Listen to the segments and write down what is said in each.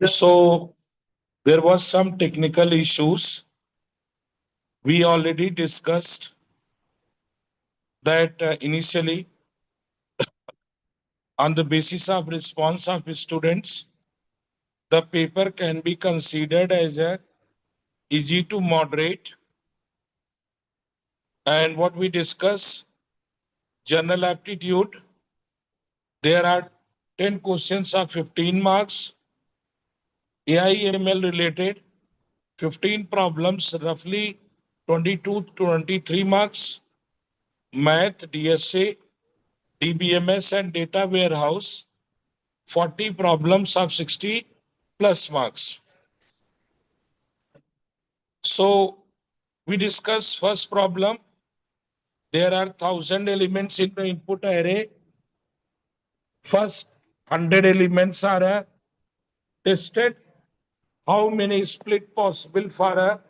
So there was some technical issues. We already discussed that initially on the basis of response of students, the paper can be considered as a easy to moderate. And what we discuss, general aptitude, there are 10 questions of 15 marks, AI/ML related, 15 problems, roughly 22 to 23 marks, math, DSA, DBMS and data warehouse, 40 problems of 60 plus marks. So we discuss first problem. There are 1,000 elements in the input array. First 100 elements are tested. How many split possible for a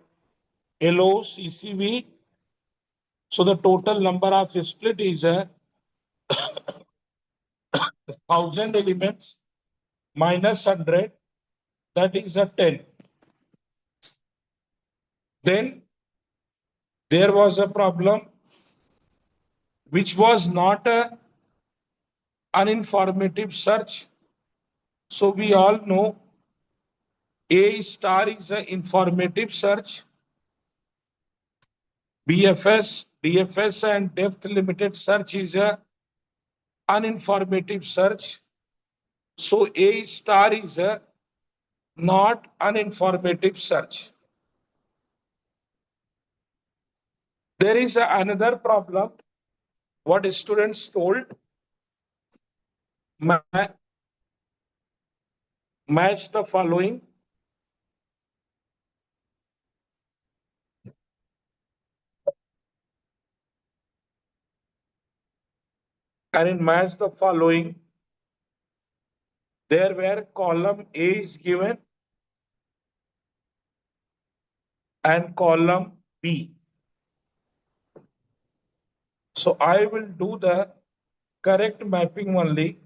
LO CCV? So the total number of split is 1,000 elements minus 100. That is a 10. Then there was a problem which was not a uninformative search. So we all know A star is an informative search. BFS, DFS and depth limited search is a uninformative search. So A star is a not uninformative search. There is another problem. What students told, match the following. And in match the following, there where column A is given and column B. So I will do the correct mapping only.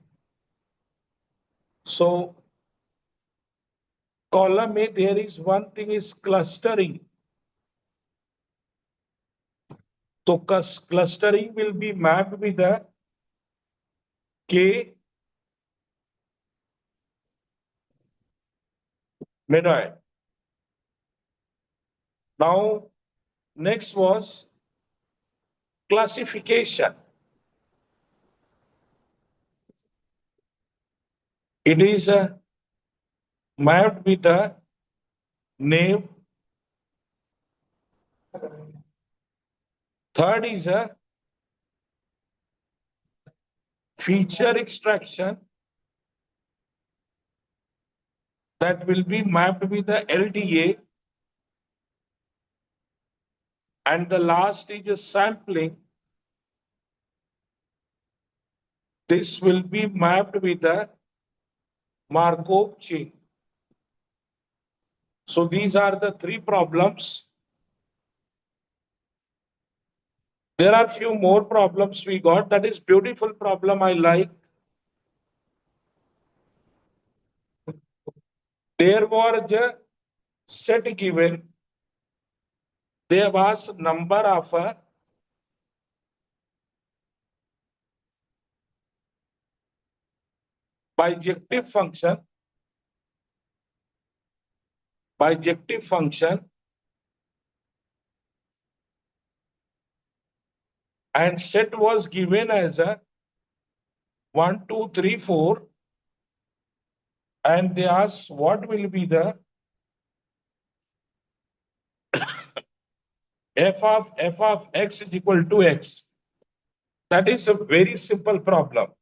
So column A, there is one thing is clustering. So clustering will be mapped with the K midpoint. Now, next was classification. It is mapped with the name. Third is a feature extraction that will be mapped with the LDA. And the last is a sampling. This will be mapped with the Markov chain. So these are the three problems. There are few more problems we got. That is beautiful problem I like. There was a set given. There was number of bijective function and set was given as a 1, 2, 3, 4 and they ask what will be the f of x is equal to x. That is a very simple problem.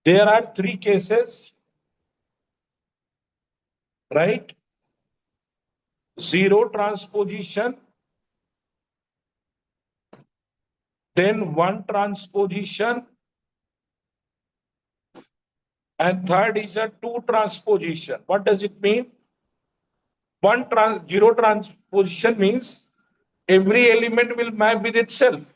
There are three cases, right? Zero transposition, then one transposition, and third is a two transposition. What does it mean? Zero transposition means every element will map with itself.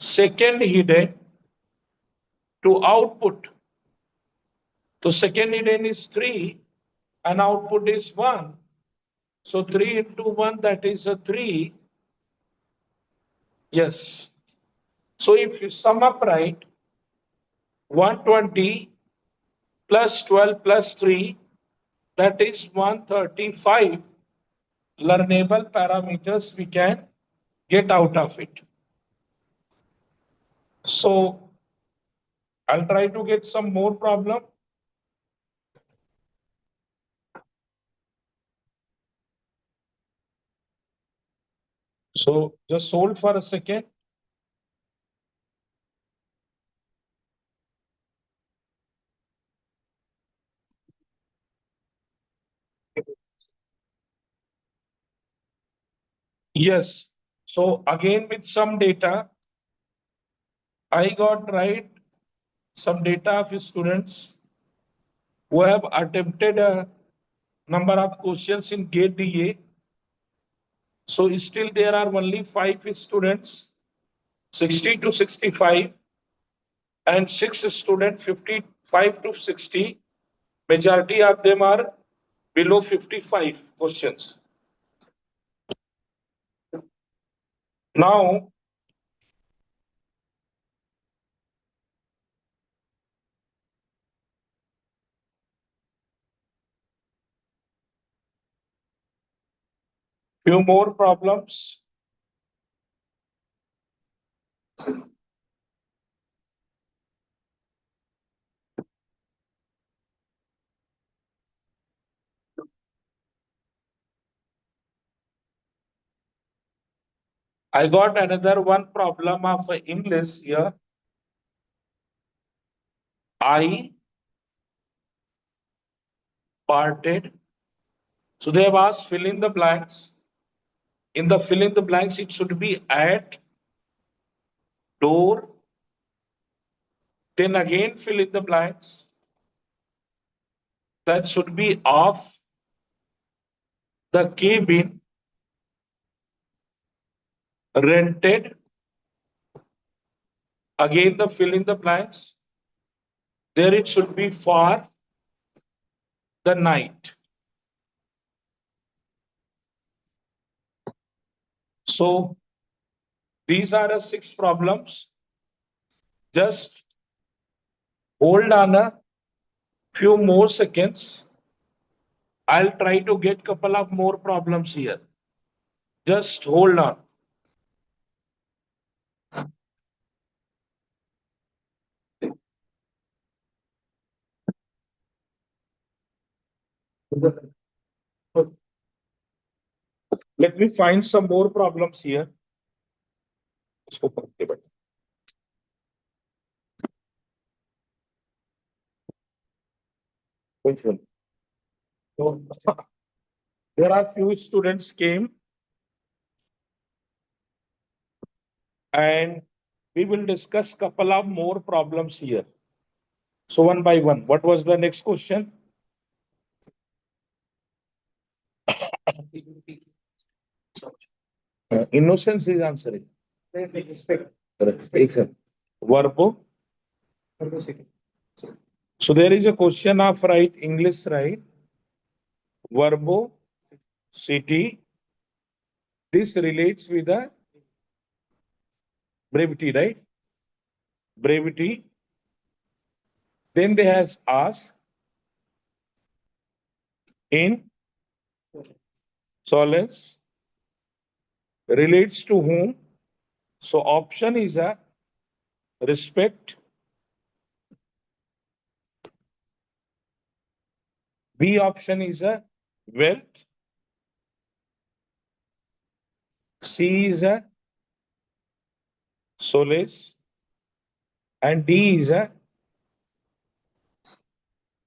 second hidden to output. So second hidden is 3 and output is 1. So 3 into 1, that is a 3. Yes. So if you sum up right, 120 plus 12 plus 3, that is 135 learnable parameters we can get out of it. So I'll try to get some more problem. So just hold for a second. Yes. So again with some data, I got right some data of students who have attempted a number of questions in GATE DA. So still there are only 5 students, 60 to 65, and 6 students, 55 to 60. Majority of them are below 55 questions. Now, few more problems. I got another one problem of English here. I parted. So they have asked fill in the blanks. In the fill in the blanks, it should be at, door, then again fill in the blanks. That should be off, the cabin, rented, again the fill in the blanks. There it should be for the night. So these are the 6 problems. Just hold on a few more seconds. I'll try to get couple of more problems here. Just hold on. Let me find some more problems here. So, there are few students came and we will discuss couple of more problems here. So one by one, what was the next question? Innocence is answering. Respect. Correct. Verbo. So there is a question of right English, right? Verbo, city. This relates with the brevity, right? Brevity. Then they has asked in solace relates to whom. So option is a respect. B option is a wealth. C is a solace. And D is a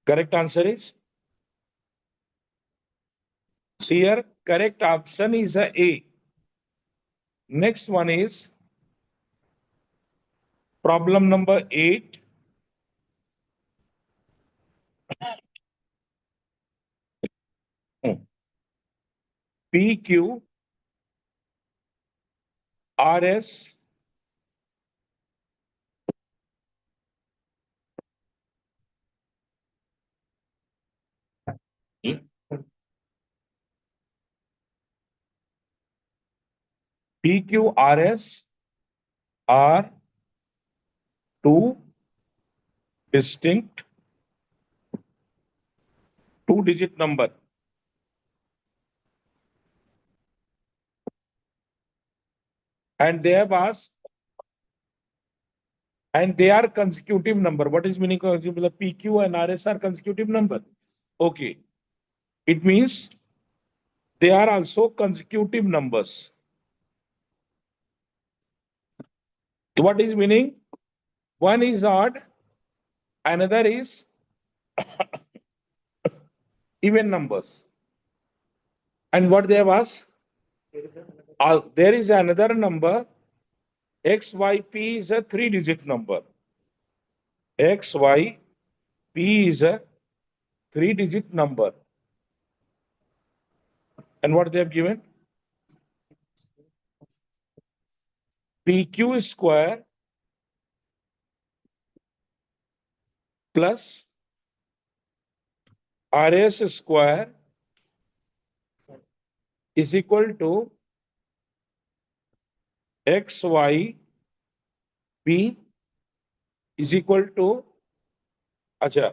correct answer is C here. Correct option is a A. Next one is problem number 8. PQ, RS, PQRS are two distinct two-digit number. And they have asked, and they are consecutive number. What is meaning consecutive? PQ and RS are consecutive number. Okay. It means they are also consecutive numbers. What is meaning? One is odd, another is even numbers. And what they have asked? There is another number. XYP is a three-digit number. XYP is a three-digit number. And what they have given? PQ square plus RS square is equal to XYP is equal to Acha.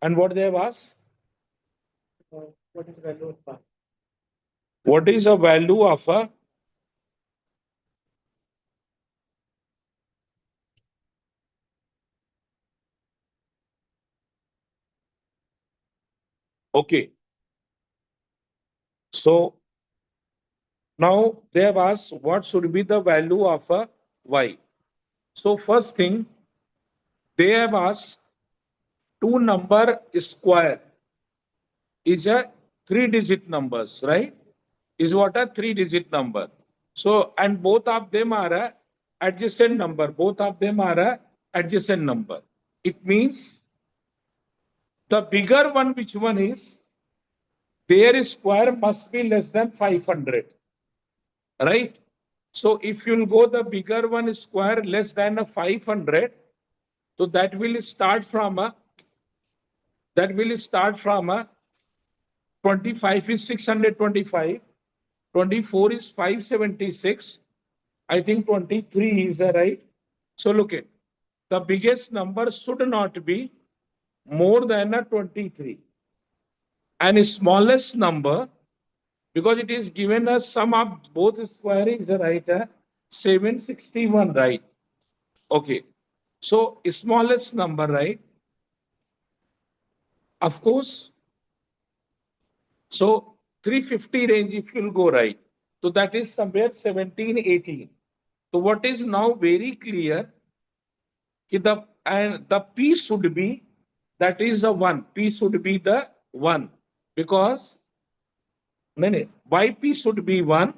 And what they have asked? What is the value of a? What is the value of a? Okay. So now they have asked what should be the value of a Y. So first thing, they have asked two number square is a three-digit numbers, right? Is what a three-digit number. So, and both of them are a adjacent number. Both of them are a adjacent number. It means the bigger one, which one is, their square must be less than 500, right? So if you'll go the bigger one square less than a 500, so that will start from a 25 is 625, 24 is 576. I think 23 is right. So look at the biggest number should not be more than a 23. And smallest number, because it is given a sum of both square is right, 761, right? Okay. So smallest number, right? Of course. So 350 range, if you'll go right, so that is somewhere 17, 18. So what is now very clear, the P should be, that is a 1. P should be the 1 because YP should be 1,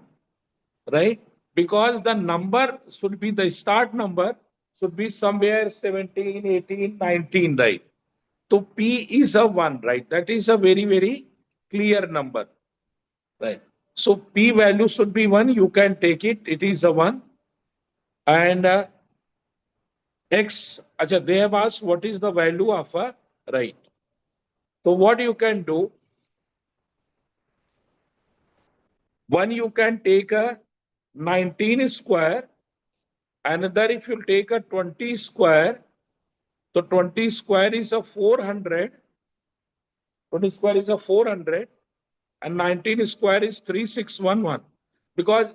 right? Because the number should be, the start number should be somewhere 17, 18, 19, right? So P is a 1, right? That is a very, very clear number, right? So P value should be 1. You can take it. It is a 1. And X, they have asked what is the value of a right. So what you can do, one you can take a 19 square, another if you take a 20 square, so 20 square is a 400, 20 square is a 400, and 19 square is 3611. Because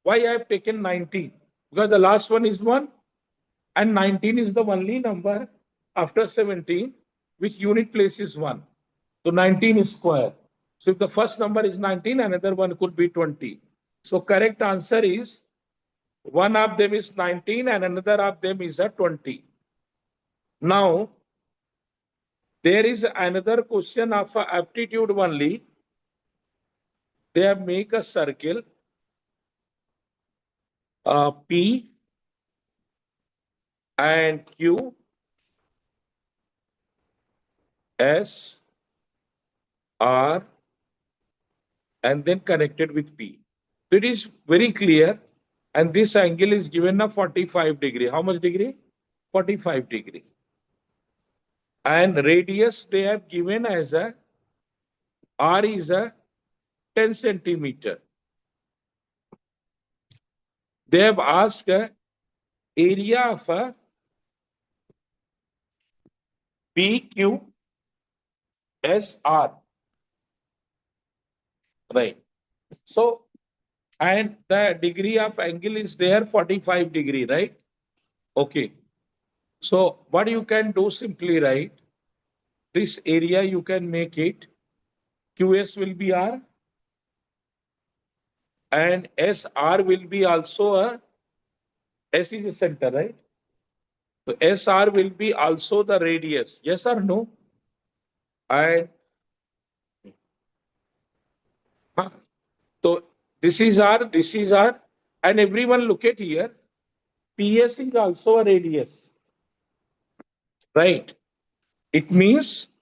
why I have taken 19? Because the last one is 1, and 19 is the only number after 17 which unit place is 1. So 19 is square. So if the first number is 19, another one could be 20. So correct answer is one of them is 19 and another of them is a 20. Now, there is another question of aptitude only. They have make a circle P and Q, S, R, and then connected with P. So it is very clear. And this angle is given a 45 degree. How much degree? 45 degree. And radius they have given as a R is a 10 centimeter. They have asked area of a PQSR, right? So, and the degree of angle is there 45 degree, right? Okay. So what you can do simply, right? This area you can make it QS will be R and SR will be also a S is a center, right? So SR will be also the radius. Yes or no? And so this is R, and everyone look at here. PS is also a radius, right? It means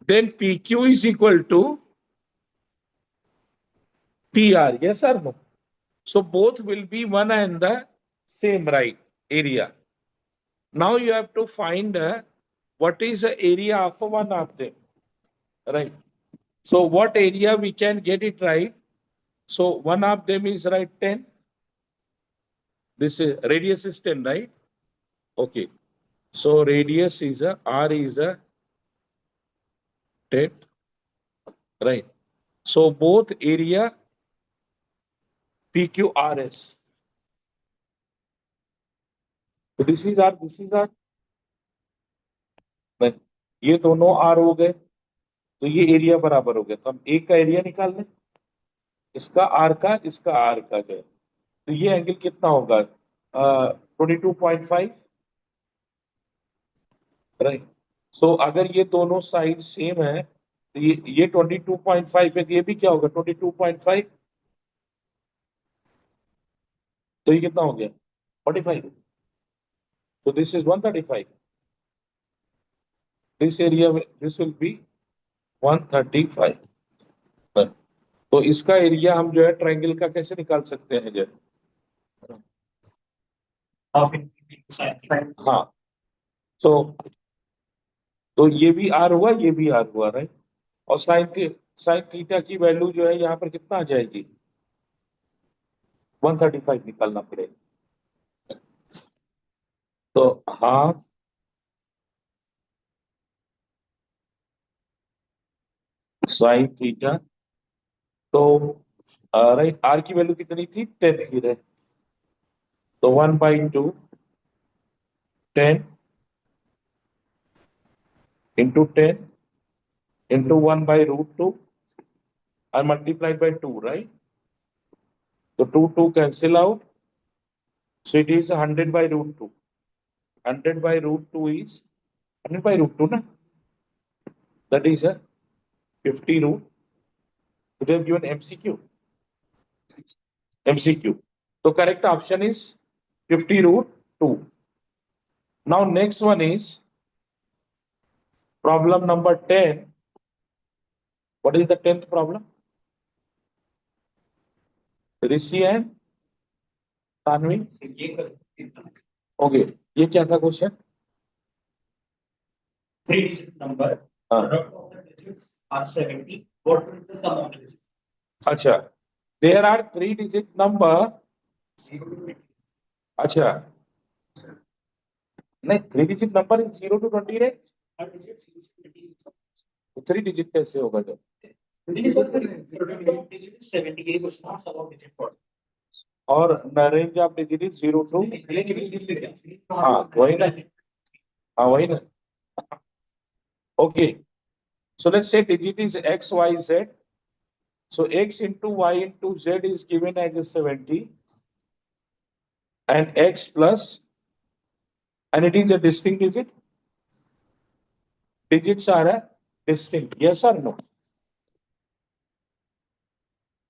then PQ is equal to PR. Yes or no? So both will be one and the same, right? Area. Now you have to find what is the area of one of them, right? So what area we can get it right? So one of them is right 10. This is radius is 10, right? Okay. So radius is a R is a 10, right? So both area PQRS. So this is R, right? ये दोनों R हो गए, तो ये area बराबर हो गया, तो हम एक का एरिया निकाल लें, इसका R का, इसका R का जो है, तो ये एंगल कितना होगा? 22.5, राइट? सो अगर ये दोनों साइड सेम है तो ये 22.5 है, तो ये भी क्या होगा? 22.5, तो ये कितना हो गया? 45. तो this is 135. This area this will be 135. तो इसका एरिया हम जो है ट्रायंगल का कैसे निकाल सकते हैं जो? हाँ, तो ये भी आर हुआ, ये भी आर हुआ, राइट? और साइन थीटा की वैल्यू जो है यहाँ पर कितना आ जाएगी? 135 निकालना पड़ेगा। तो हाफ साइन थीटा, तो राइट, आर की वैल्यू कितनी थी? 10 थी, राइट? तो 1/2 10 into 10 into 1/√2 and multiplied by 2, right? So 2 cancel out. So it is 100/√2. 100/√2 is 100/√2, na? That is a 50 root. So they have given MCQ. MCQ. So correct option is 50√2. Now next one is problem number 10. What is the 10th problem? Rishi and Tanvi. Okay. ये क्या था question? 3-digit number. Product of the digits are 70. What will be the sum of the digits? अच्छा, there are 3-digit number. 0 to 20. अच्छा, नहीं 3-digit number is 0 to 20 रे? 3-digit कैसे होगा जब? Product of digit is 78 was not sum of digit 40. और range of digit is 0 to, हाँ वही ना, हाँ वही ना. Okay, so let's say digit is x, y, z. So x into y into z is given as a 70, and x plus, and it is a distinct digit. Digits are a distinct. Yes or no?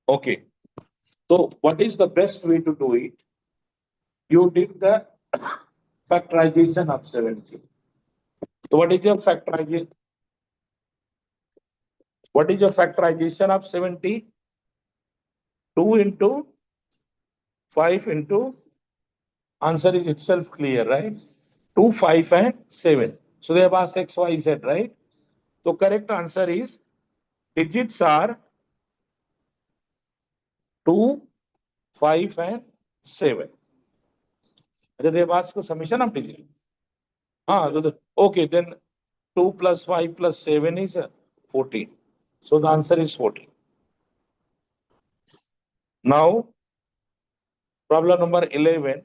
Okay. So what is the best way to do it? You did the factorization of 70. So what is your factorization? What is your factorization of 70? 2 into 5 into, answer is itself clear, right? 2, 5 and 7. So they have asked x, y, z, right? So correct answer is digits are 2, 5 and 7. They have asked the summation of digits. Okay, then 2 plus 5 plus 7 is 14. So the answer is 14. Now, problem number 11.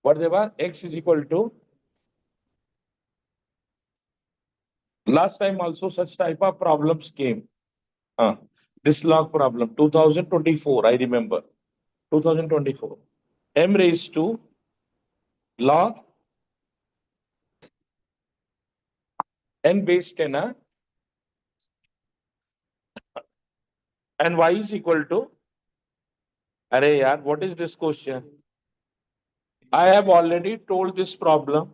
What they were? X is equal to. Last time also such type of problems came. This log problem, 2024, I remember. 2024. M raised to log n base 10 and y is equal to. Array yaar, what is this question? I have already told this problem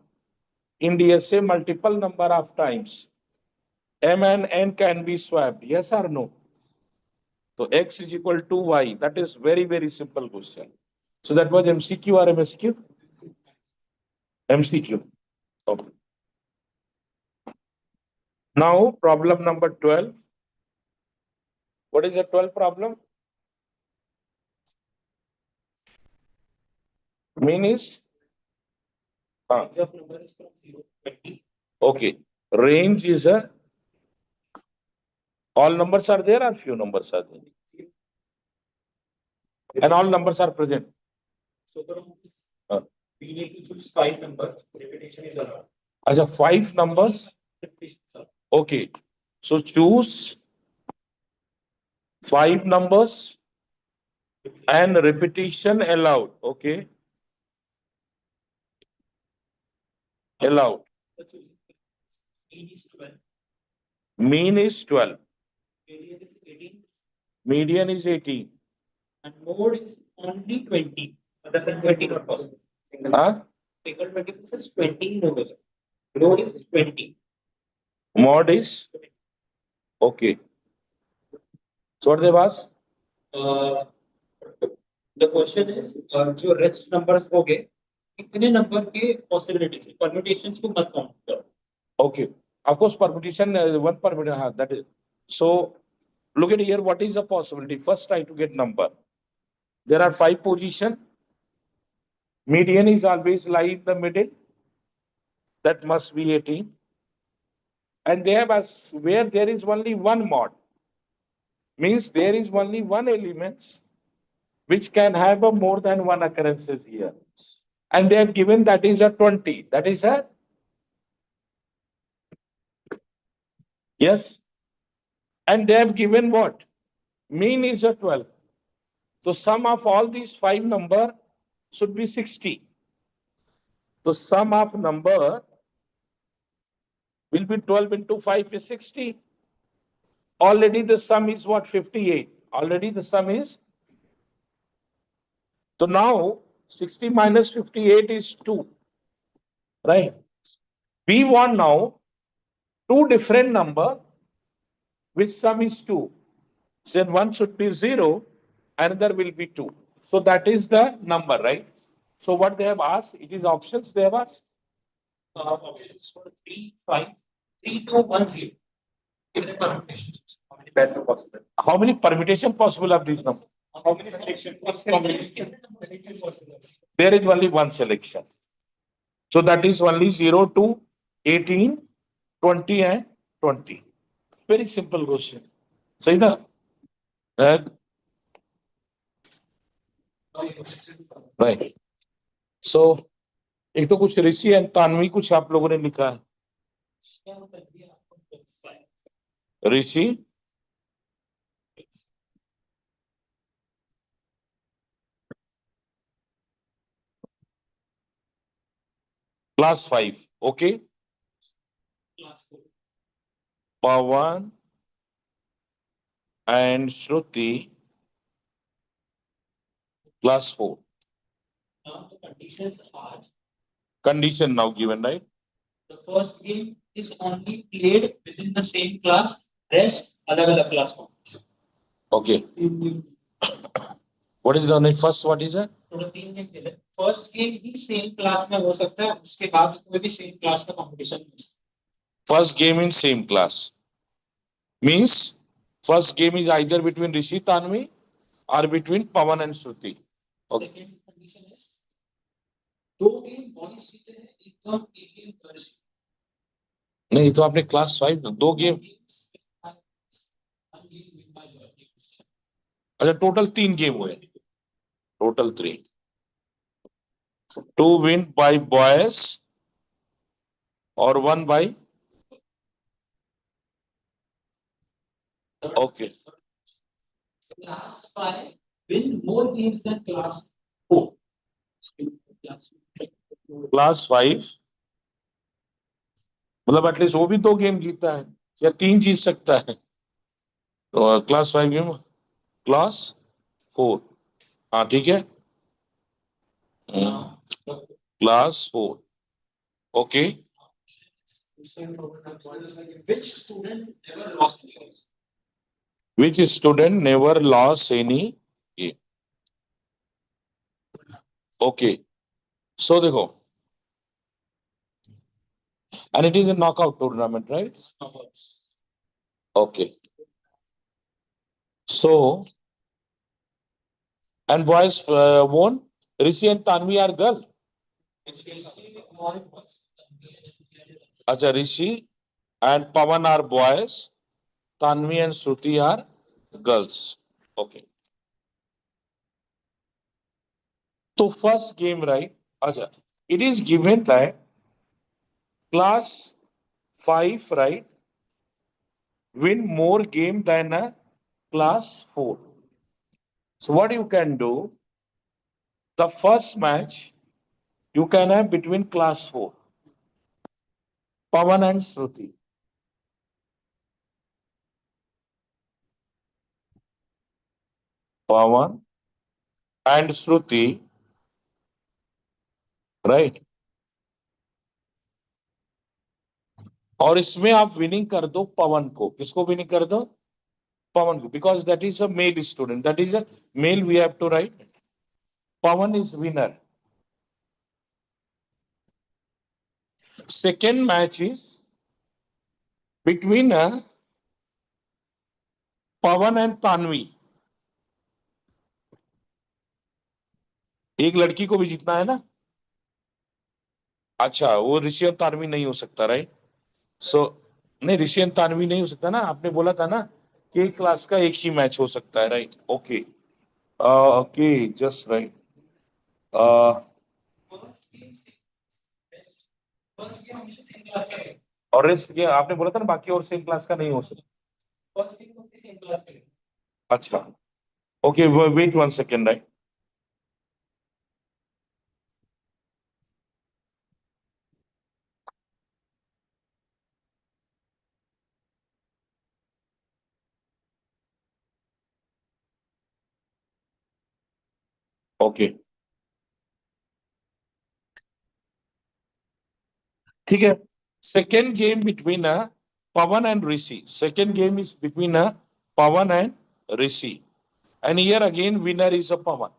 in DSA multiple number of times. M and n can be swapped. Yes or no? So x is equal to y. That is very, very simple question. So that was MCQ or MSQ? MCQ. Okay. Now problem number 12. What is the 12th problem? Mean is? Range of number is from 0 to 20. Okay. Range is a. All numbers are there or few numbers are there? And all numbers are present. So from this, Uh, we need to choose 5 numbers. Repetition is allowed. As a 5 numbers. Repetition is allowed. Okay. So choose 5 numbers and repetition allowed. Okay. Allowed. So choosing mean is 12. Mean is 12. Median is 18. Median is 18. And mode is only 20. Other than 20 not possible. Huh? Single 20 is 20 nodes. Mode is 20. Mod is? Okay. So what they asked? The question is जो rest numbers हो गए कितने number के possibilities है permutations को मत count करो. Okay. Of course, permutation, one permutation, that is. So, look at here, what is the possibility? First, try to get number. There are 5 positions. Median is always lie in the middle. That must be 18. And they have asked where there is only one mod. Means there is only one elements which can have a more than one occurrences here. And they have given that is a 20. That is a. Yes. And they have given what? Mean is a 12. So sum of all these 5 number should be 60. So sum of number will be 12 into 5 is 60. Already the sum is what? 58. Already the sum is. So now 60 minus 58 is 2. Right? We want now 2 different number which sum is 2. So then one should be 0, another will be 2. So that is the number, right? So what they have asked, it is options they have asked. Options for 3, 5, 3, 2, 1, 0. कितने permutations? How many pairs are possible? How many permutation possible of these numbers? How many selection? Combination. There is only one selection. So that is only 0 to 18, 20 and 20. Very simple question. So right. So एक तो कुछ ऋषि and Tanvi कुछ आप लोगों ने लिखा है. ऋषि class 5. Okay. Class 4. Pawan and Shruti class 4. Now the conditions are Condition now given, right? the first game is only played within the same class. Rest अलग-अलग class में. Okay. What is the name? First, what is it? थोड़ा 3 game खेले. First game ही same class में हो सकता है. उसके बाद कोई भी same class का competition हो सकता है. First game in same class. Means first game is either between Rishi Tanvi or between Pawan and Shruti. Okay. Second condition is दो गेम बॉयज जीते हैं एक गेम गर्ल्स नहीं तो आपने क्लास 5 दो गेम अच्छा टोटल 3 गेम हुए टोटल 3 2 विन बाय बॉयज और 1 by okay class 5 win more games than class 4 class 5 मतलब एटलीस्ट वो भी 2 गेम जीता है या 3 जीत सकता है तो क्लास 5 गेम क्लास 4 हाँ ठीक है class 4 okay which student never lost any game which student never lost any game okay so देखो and it is a knockout tournament right okay so and boys won Rishi and Tanvi are girl acha Rishi and Pawan are boys Tanvi and Shruti are girls okay so first game right acha it is given that class 5 right win more game than a class 4 so what you can do the first match you can have between class 4 Pawan and Shruti Pawan and Shruti right और इसमें आप winning कर दो पवन को किसको winning कर दो पवन को because that is a male student that is a male we have to write Pawan is winner second match is between Pawan and Tanvi एक लड़की को भी जीतना है ना अच्छा वो ऋषि और तानवी नहीं हो सकता राइट सो नहीं ऋषि और तानवी नहीं हो सकता ना आपने बोला था ना कि एक क्लास का एक ही मैच हो सकता है right okay okay just right first game best first game हमेशा सेम क्लास का है और रेस्ट ये आपने बोला था ना बाकी और सेम क्लास का नहीं हो सकता फर्स्ट गेम को सेम क्लास का है अच्छा okay wait 1 second right okay ठीक है second game between Pawan and Rishi second game is between Pawan and Rishi and here again winner is a Pawan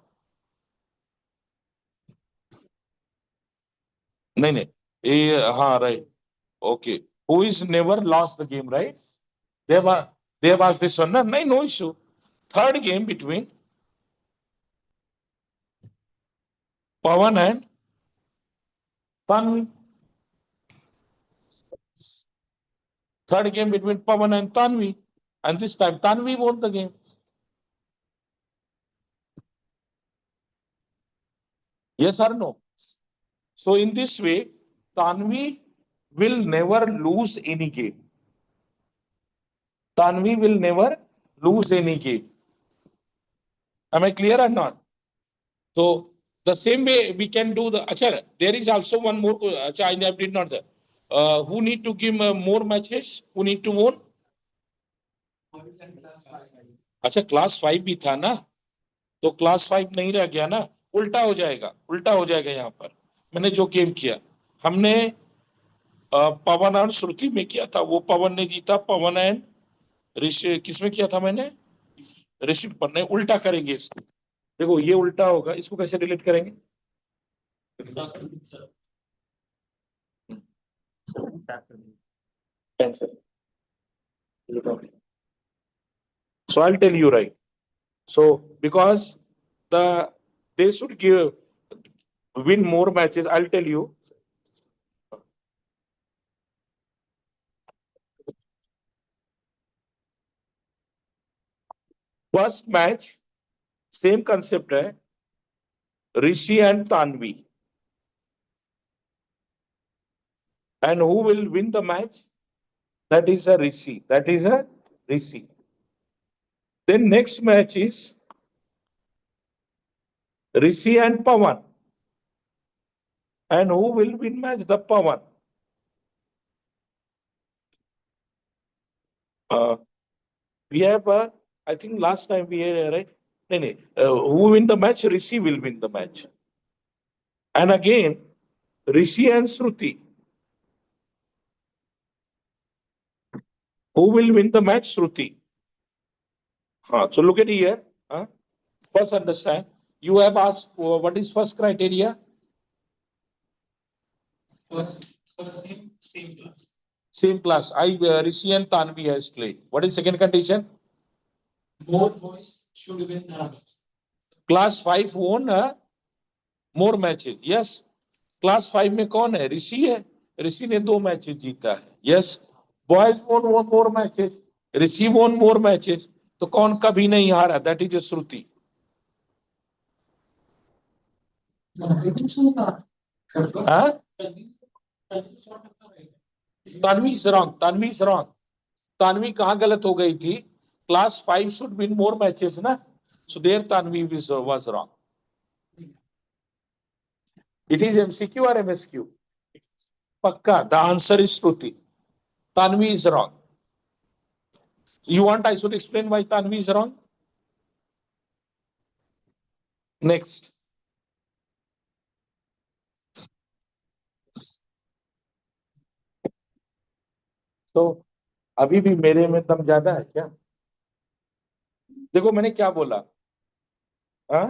नहीं नहीं ये हाँ right okay who is never lost the game right Dev Dev आज दिस वन ना नहीं no issue third game between Pawan and Tanvi third game between Pawan and Tanvi. And this time Tanvi won the game. Yes or no? So in this way, Tanvi will never lose any game. Tanvi will never lose any game. Am I clear or not? So the same way we can do the. Achha, there is also one more. Achha, I did not. Who need to give more matches? Who need to win? अच्छा class 5 भी था ना तो class 5 नहीं रह गया ना उल्टा हो जाएगा यहाँ पर मैंने जो गेम किया हमने पवन और श्रुति में किया था वो पवन ने जीता पवन एंड ऋषि किसमें किया था मैंने ऋषि पर नहीं उल्टा करेंगे इसको देखो ये उल्टा होगा इसको कैसे डिलीट करेंगे cancel So I'll tell you, right. So because they should win more matches, I'll tell you. First match, same concept है, Rishi and Tanvi. And who will win the match? That is a Rishi. That is a Rishi. Then next match is Rishi and Pawan. And who will win match? The Pawan. We have, I think last time we had, right? No. Who win the match? Rishi will win the match. And again, Rishi and Shruti. Who will win the match? Shruti. So look at here. First understand. You have asked what is first criteria? First name, same class. Same class. Rishi and Tanvi has played. What is second condition? Both boys should win the matches. Class 5 won more matches. Yes. Class 5 में कौन है? ऋषि है. ऋषि ने 2 matches जीता है. Yes. Boys वोन मोर matches. ऋषि वोन मोर matches. तो कौन कभी नहीं हारा? That is Shruti. Tanvi is wrong. Tanvi is wrong. Tanvi कहां गलत हो गई थी? Class 5 should win more matches ना. So there Tanvi was wrong. It is MCQ or MSQ? Pakka. The answer is Shruti. Tanvi is wrong. You want I should explain why Tanvi is wrong? Next. तो अभी भी मेरे में दम ज्यादा है क्या? देखो मैंने क्या बोला. हाँ?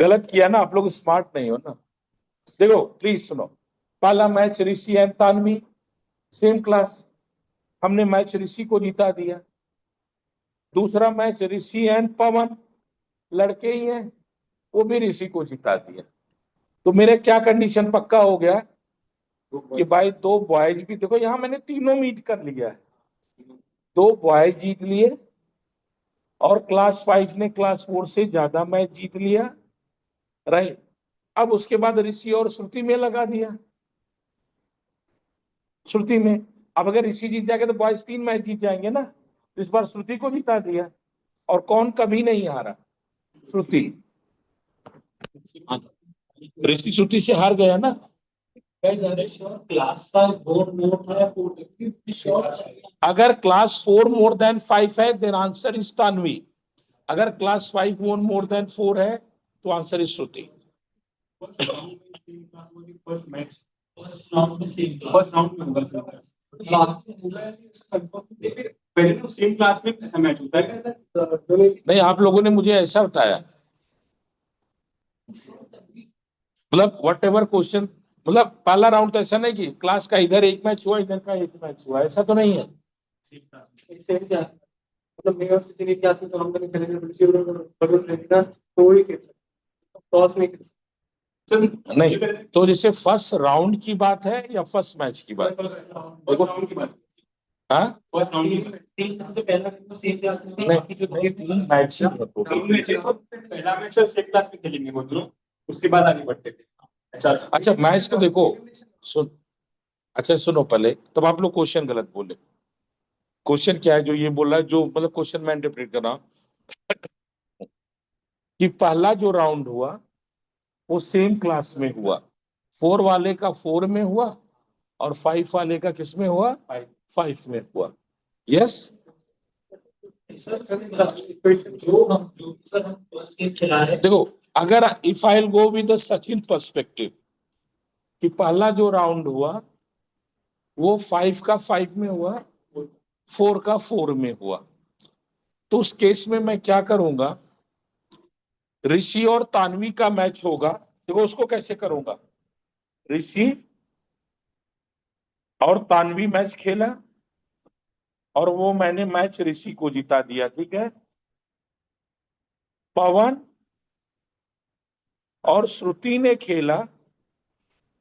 गलत किया ना. आप लोग स्मार्ट नहीं हो ना. देखो प्लीज सुनो. पहला match Rishi and Tanvi, same class. हमने मैच ऋषि को जिता दिया. दूसरा मैच ऋषि एंड पवन, लड़के ही हैं, वो भी ऋषि को जिता दिया. तो मेरे क्या कंडीशन पक्का हो गया कि भाई 2 बॉयज भी. देखो यहां मैंने तीनों मीट कर लिया है. 2 बॉयज जीत लिए और क्लास 5 ने क्लास 4 से ज्यादा मैच जीत लिया. राइट. अब उसके बाद ऋषि और श्रुति में लगा दिया. श्रुति में अब अगर ऋषि जीत जाएगा तो बॉयज 3 मैच जीत जाएंगे ना. तो इस बार श्रुति को जिता दिया. और कौन कभी नहीं हारा? श्रुति. ऋषि श्रुति से हार गया ना. क्लास 5 बोर्ड मोर था या 4 अगर क्लास 4 मोर देन 5 है देन आंसर इज तानवी. अगर क्लास 5 वोन मोर देन 4 है तो answer is Shruti. First match first round में सेम फर्स्ट राउंड में होगा. पहले तो सेम क्लास में ऐसा मैच होता है. नहीं, आप लोगों ने मुझे ऐसा बताया. मतलब वट एवर क्वेश्चन, मतलब पहला राउंड तो ऐसा नहीं कि क्लास का इधर एक मैच हुआ इधर का एक मैच हुआ. ऐसा तो नहीं है. सेम क्लास में मतलब मेरे और सचिन की क्लास में तो हम कहीं चलेंगे बगल रहेगा तो ही टॉस नहीं नहीं. तो जैसे फर्स्ट राउंड की बात है या फर्स्ट मैच की बात? फर्स्ट राउंड की बात. हाँ, फर्स्ट राउंड की बात. 3 से पहला तो सेम क्लास में नहीं, 3 मैच तो पहला मैच से सेम क्लास में खेलेंगे वो दोनों. उसके बाद आगे बढ़ते थे. अच्छा मैच तो देखो. सुन. अच्छा सुनो पहले, तब आप लोग क्वेश्चन गलत बोले. क्वेश्चन क्या है जो ये बोल रहा है, जो मतलब क्वेश्चन मैं इंटरप्रेट कर रहा हूं कि पहला जो राउंड हुआ वो सेम क्लास में हुआ. 4 वाले का 4 में हुआ और 5 वाले का किस में हुआ? 5 में हुआ. यस. देखो अगर if I will go with the Sachin perspective कि पहला जो राउंड हुआ वो 5 का 5 में हुआ, 4 का 4 में हुआ. तो उस केस में मैं क्या करूंगा? ऋषि और तानवी का मैच होगा. देखो उसको कैसे करूंगा. ऋषि और तानवी मैच खेला और वो मैंने मैच ऋषि को जिता दिया, ठीक है। पवन और श्रुति ने खेला,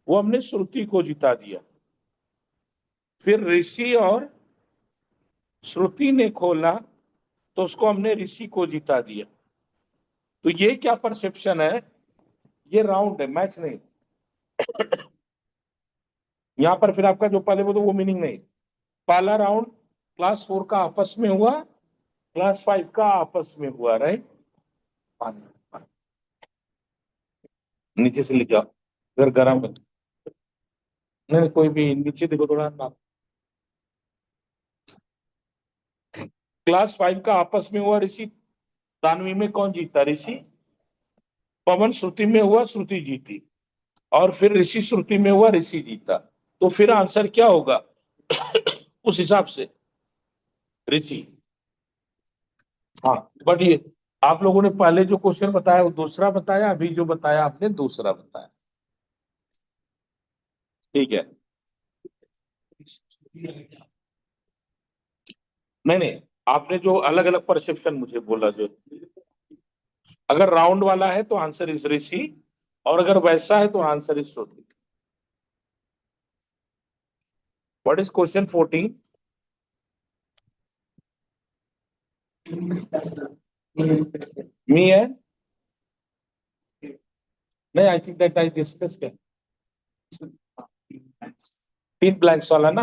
वो हमने श्रुति को जिता दिया। फिर ऋषि और श्रुति ने खोला, तो उसको हमने ऋषि को जिता दिया। तो ये क्या परसेप्शन है, ये राउंड है, मैच नहीं। यहां पर फिर आपका जो पहले वो मीनिंग नहीं। पहला राउंड क्लास 4 का आपस में हुआ, क्लास 5 का आपस में हुआ, राइट। नीचे से लिखा अगर गर्म है। नहीं नहीं, कोई भी नीचे देखो थोड़ा ना। क्लास 5 का आपस में हुआ ऋषि, दानवी में कौन जीता, ऋषि। पवन श्रुति में हुआ, श्रुति जीती। और फिर ऋषि श्रुति में हुआ, ऋषि जीता। तो फिर आंसर क्या होगा उस हिसाब से, ऋषि। हाँ, बट ये आप लोगों ने पहले जो क्वेश्चन बताया वो दूसरा बताया, अभी जो बताया आपने दूसरा बताया, ठीक है। नहीं नहीं, आपने जो अलग अलग परसेप्शन मुझे बोला, जो अगर राउंड वाला है तो आंसर इज ऋषि, और अगर वैसा है तो answer is Shruti. What is question 14? मी है, नहीं, I think that I discussed है। 3 ब्लैंक्स वाला ना।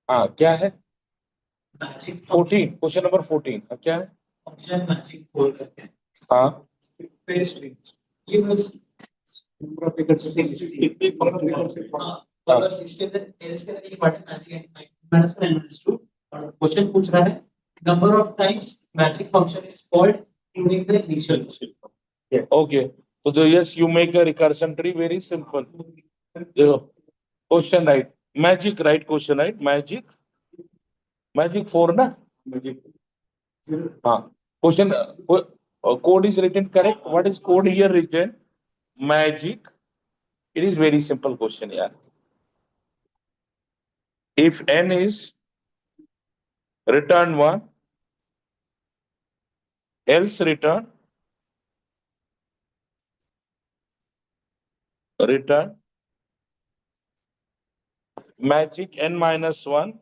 हाँ, क्या है 14, क्वेश्चन नंबर 14, क्या है। फंक्शन मैचिंग बोल करते हैं। हाँ, पेस्ट ये बस पूरा फिगर से बस इसके अंदर टेल्स के अंदर ये पार्ट मैचिंग एंड माइनस का अंडरस्टूड। और क्वेश्चन पूछ रहा है number of times matching function is called during the initial loop. Okay, तो yes you make a recursion tree, very simple. देखो question right, magic right, question right, magic, magic 4 ना। हाँ, question code is written correct. What is code here written? Magic. It is very simple question, yeah. If n is return 1, else return magic n minus 1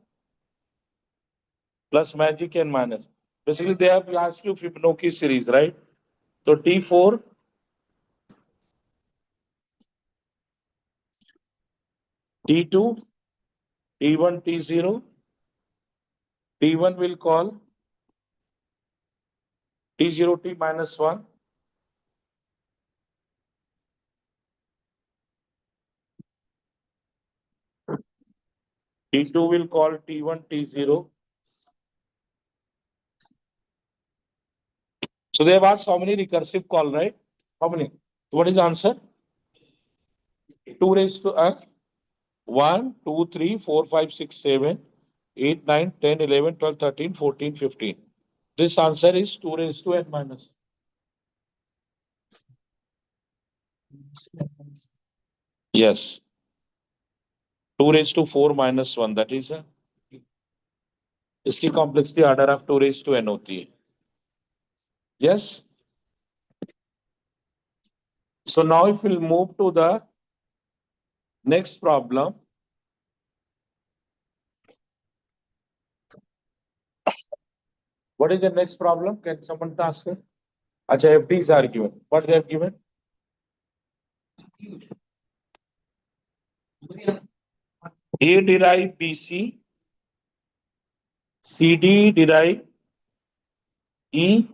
plus magic n minus. Basically, they have asked you Fibonacci series, right? So T4, T2, T1, T0, T1 will call T0 T minus 1, T2 will call T1 T0. So they have asked how many recursive call, right? How many? So what is the answer? 2 raised to 1, 2, 3, 4, 5, 6, 7, 8, 9, 10, 11, 12, 13, 14, 15. This answer is 2 raised to n minus. Yes. 2 raised to 4 minus 1. That is a. इसकी complexity order of 2 raised to n होती है. Yes. So now if we'll move to the next problem. What is the next problem? Can someone ask? अच्छा, FDs are given. What they have given? A derive BC, CD derive E,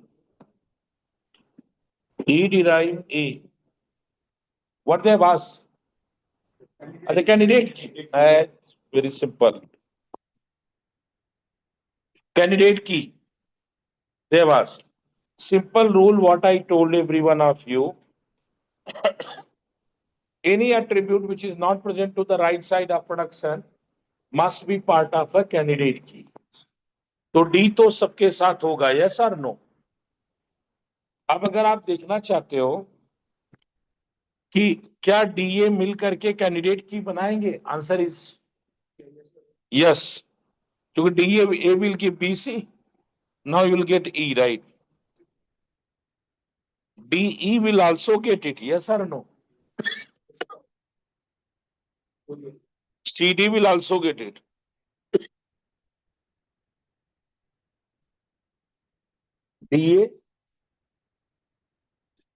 E derive A. What they have asked? The candidate key. Very simple. Candidate key. They have asked. Simple rule, what I told every one of you. Any attribute which is not present to the right side of production must be part of a candidate key. तो D तो सबके साथ होगा, yes or no? अब अगर आप देखना चाहते हो कि क्या DA मिल करके कैंडिडेट की बनाएंगे, answer is yes, So D A will give BC. Now you will get E, right? DE will also get it, yes or no? CD will also get it. DA.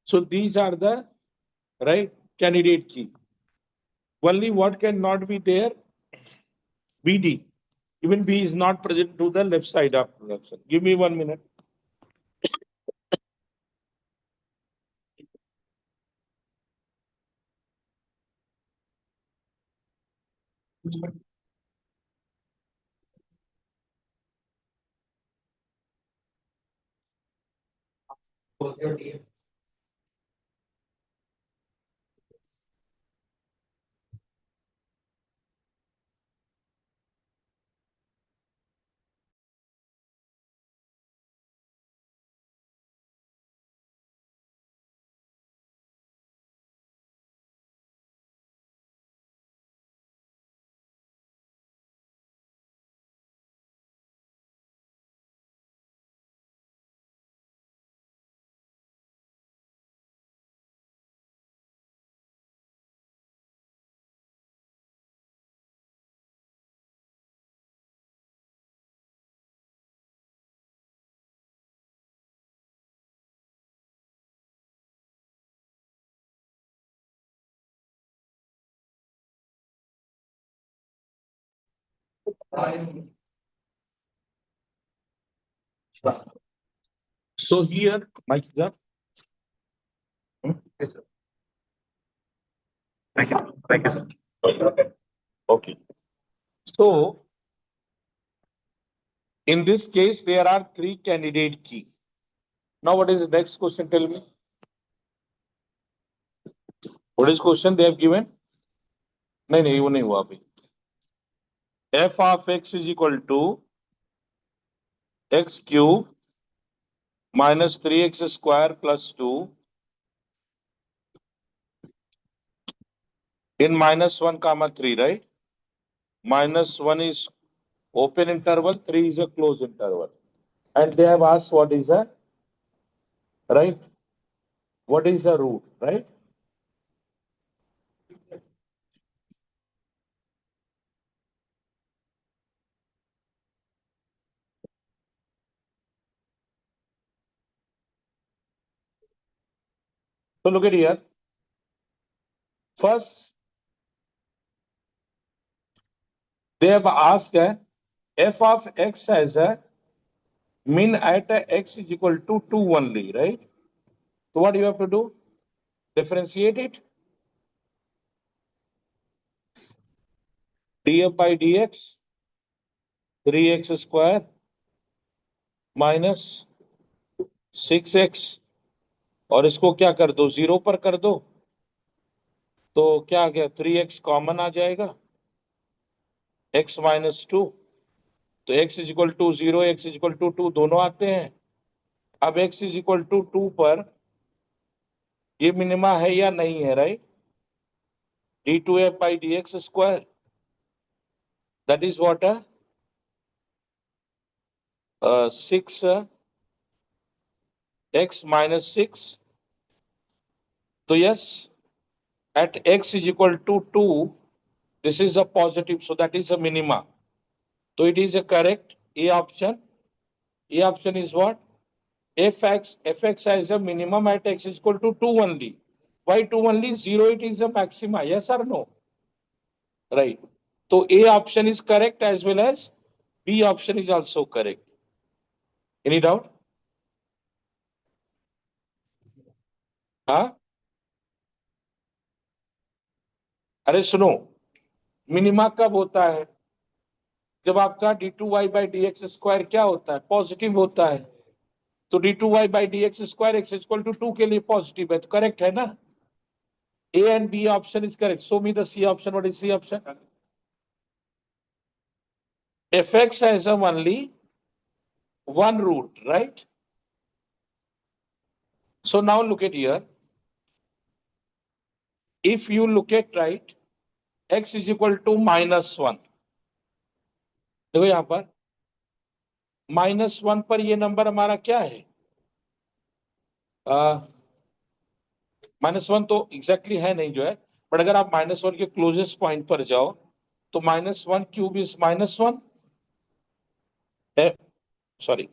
So these are the right candidate key. Only what cannot be there? BD. Even B is not present to the left side of production. Give me 1 minute. Was your DM? So here, Mike is up. Yes, sir. Thank you. Thank you, sir. Okay. So in this case, there are three candidate key. Now, what is the next question? Tell me. What is question they have given? नहीं वो नहीं हुआ अभी. F of x is equal to x cube minus 3x square plus 2 in minus 1 comma 3, right? Minus 1 is open interval, 3 is a closed interval. And they have asked what is a, right? What is the root, right? So look at here. First, they have asked f of x as a min at x is equal to 2 only, right? So what do you have to do? Differentiate it. df by dx 3x square minus 6x और इसको क्या कर दो 0 पर कर दो तो क्या आ गया 3x कॉमन आ जाएगा x माइनस 2 तो x is equal to 0 x is equal to 2 दोनों आते हैं अब x इज इक्वल टू 2 पर ये मिनिमा है या नहीं है right d2f by dx square that is what 6 x minus 6 तो yes at x is equal to 2 this is a positive so that is a minima so it is a correct a option is what fx has a minimum at x is equal to 2 only why 2 only 0 it is a maxima yes or no right so a option is correct as well as b option is also correct any doubt हाँ अरे सुनो minima कब होता है जब आपका D two Y by D X square क्या होता है पॉजिटिव होता है तो D two Y by D X square X equal to 2 के लिए पॉजिटिव है तो करेक्ट है ना A and B option is correct show me the C option what is C option fx has a only one root right so now look at here if you look at right x is equal to -1 देखो यहां पर -1 पर ये number हमारा क्या है? -1 तो exactly है नहीं जो है, बट अगर आप -1 के क्लोजेस्ट पॉइंट पर जाओ तो -1 cube is -1, sorry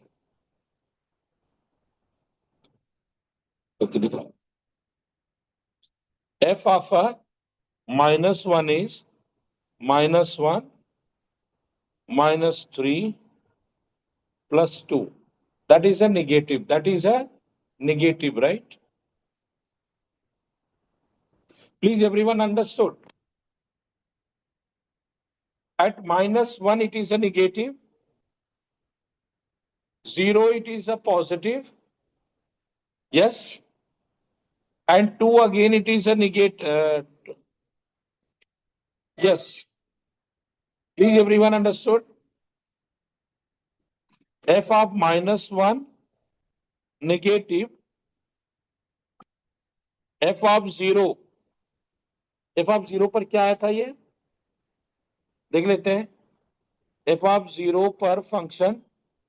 f of a -1 is -1 -3 plus 2. That is a negative. That is a negative, right? Please, everyone understood. At -1, it is a negative. 0, it is a positive. Yes. And 2, again, it is a negative. Yes. Please, everyone understood. F of -1, negative. F of 0. F of 0 पर क्या आया था ये? देख लेते हैं. F of 0 पर function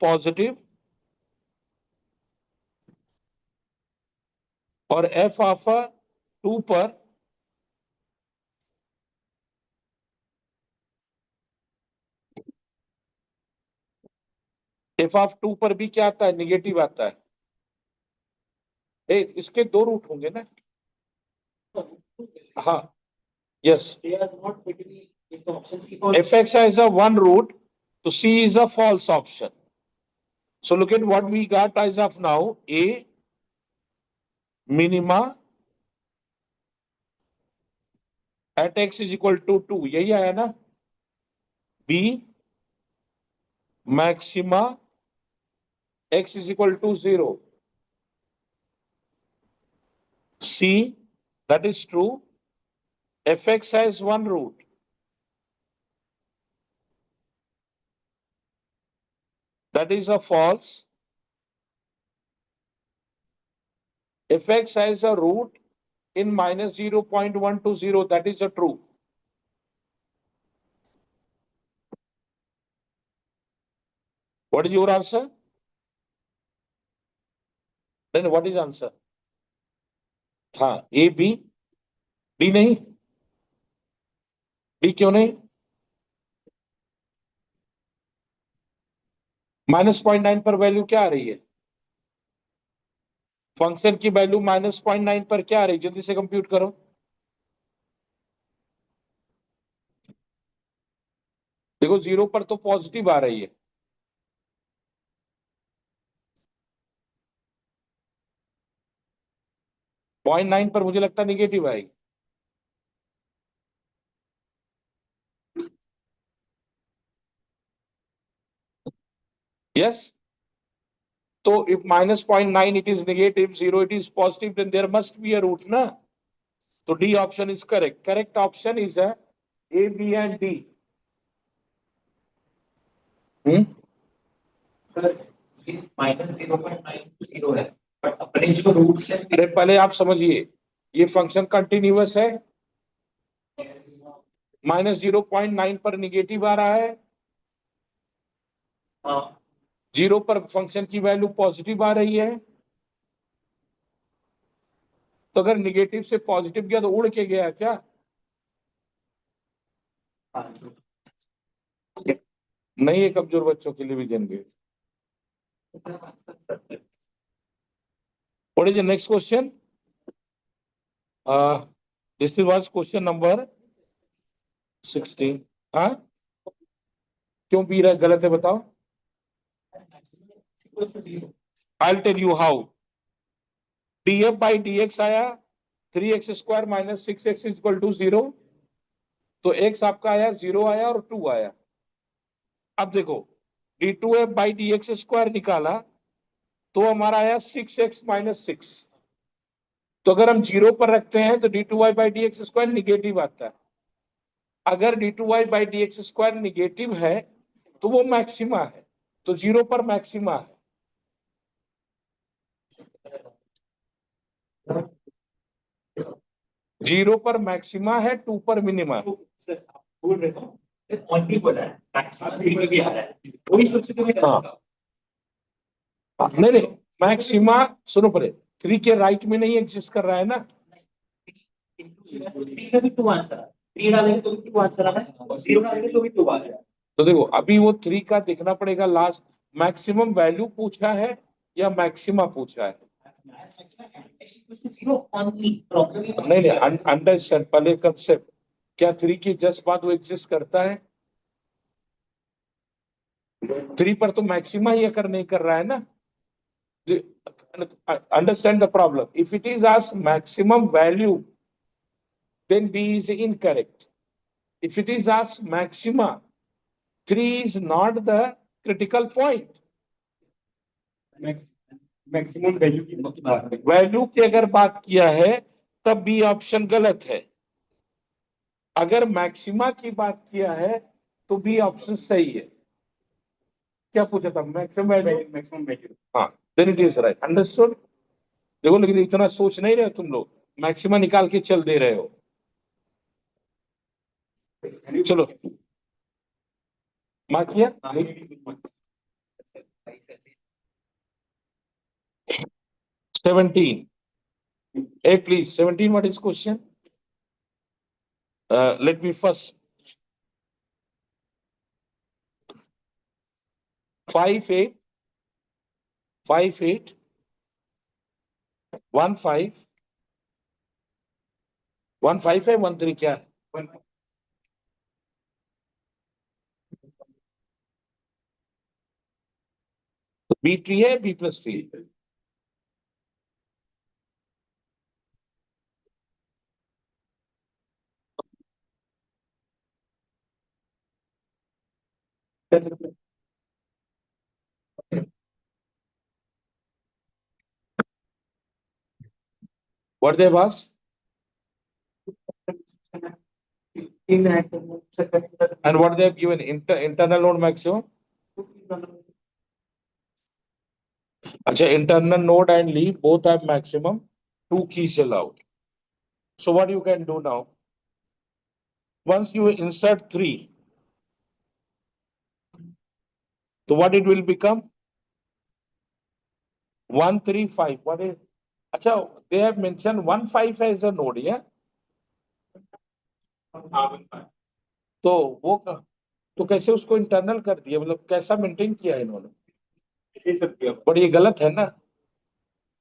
positive और F of 2 पर F of 2 पर भी क्या आता है? निगेटिव आता है. इसके 2 रूट होंगे ना? हाँ, yes. They are not between the options. Fx has a 1 root, so C is a false option. So look at what we got as of now. A minima at x is equal to 2. यही आया ना? B maxima x is equal to 0. C, that is true. Fx has 1 root. That is a false. Fx has a root in -0.120. That is a true. What is your answer? Then what is answer? हाँ, A, B, D नहीं? D क्यों नहीं? -0.9 पर value क्या आ रही है? Function की value -0.9 पर क्या आ रही है? जल्दी से कंप्यूट करो. देखो 0 पर तो पॉजिटिव आ रही है. 0.9 पर मुझे लगता है निगेटिव आएगी. यस. तो if -0.9 it is negative, 0 it is positive, then there must be a root ना. तो D option is correct. Correct option is A, B and D. Sir ये -0.920 है, बट अपने जो रूट्स है. अरे पहले आप समझिए, ये फंक्शन कंटिन्यूअस है. -0.9 पर निगेटिव आ रहा है. 0 पर फंक्शन की वैल्यू पॉजिटिव आ रही है. तो अगर निगेटिव से पॉजिटिव गया तो उड़ के गया क्या? नहीं, ये कमजोर बच्चों के लिए भी देंगे. What is the next question? This was question number 16. हाँ, क्यों पी रहा है? गलत है, बताओ. I'll tell you how. df by dx आया 3x square minus 6x is equal to 0. तो x आपका आया 0 आया और 2 आया. अब देखो d2f by dx स्क्वायर निकाला तो हमारा आया 6x minus 6. तो अगर हम 0 पर रखते हैं तो d2y by dx square negative आता है. अगर d2y by dx square negative है तो वो मैक्सिमा है. तो 0 पर मैक्सिमा है. 0 पर मैक्सिमा है, 2 पर मिनिमा है. बोल रहे हो ऑनली बोला है, मैक्सिमम भी आ रहा है. वही सोच के मैं हाँ. नहीं नहीं, मैक्सिमा सुनो पहले, 3 के राइट में नहीं एग्जिस्ट कर रहा है ना। 3 में भी 2 आंसर है, 3 डालेंगे तो भी 2 आंसर आ रहा है, और 0 डालेंगे तो भी 2 आ रहा है। तो देखो अभी वो 3 का देखना पड़ेगा, लास्ट मैक्सिमम वैल्यू पूछा है या मैक्सिमा पूछा है। नहीं नहीं, अंडरस्टैंड पहले कंसेप्ट, क्या 3 के जस्ट बाद वो एग्जिस्ट करता है? 3 पर तो मैक्सिमा ही अगर नहीं कर रहा है ना। Understand the problem. If it is as maximum value, then B is incorrect. If it is as maxima, 3 is not the critical point. Maximum value की बात है, वैल्यू की अगर बात किया है तब बी ऑप्शन गलत है। अगर मैक्सिमा की बात किया है तो बी ऑप्शन सही है। क्या पूछा था? Maximum value, maximum value. हाँ, then it is right. Understood. देखो लेकिन इतना सोच नहीं रहे तुम लोग, मैक्सिमा निकाल के चल दे रहे हो। चलो मार्क किया। 17. Hey, please, 17, what is question? Let me first. 5, 8, 5, 8, 1, 5, 1, 5 है, 1, 3 क्या है? बी ट्री है, बी प्लस ट्री है? What they asked? And what they have given? Internal node maximum? अच्छा, internal node and leaf both have maximum 2 keys allowed. So what you can do now? Once you insert 3, so what it will become? 1, 3, 5. What is? अच्छा, they have mentioned 1, 5 as a node, yeah? तो वो तो कैसे उसको internal कर दिया, मतलब कैसा मेंटेन किया है इन्होंने? पर ये गलत है ना।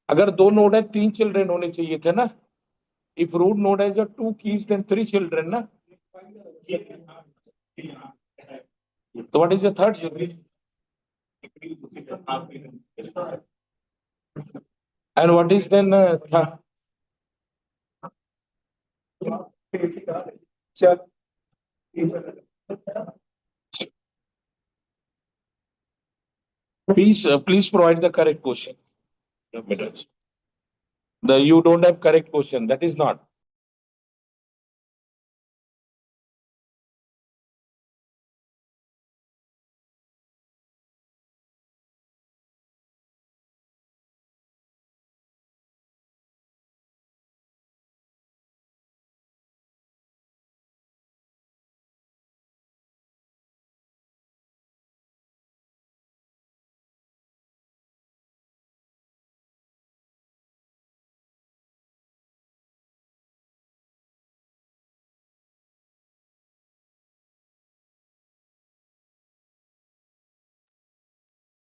अगर 2 नोड है, 3 चिल्ड्रन होने चाहिए थे ना। इफ रूट नोड है जो 2 कीज देन 3 चिल्ड्रन ना। तो what is the third children? And what is then third? Please provide the correct question. The you don't have correct question. That is not.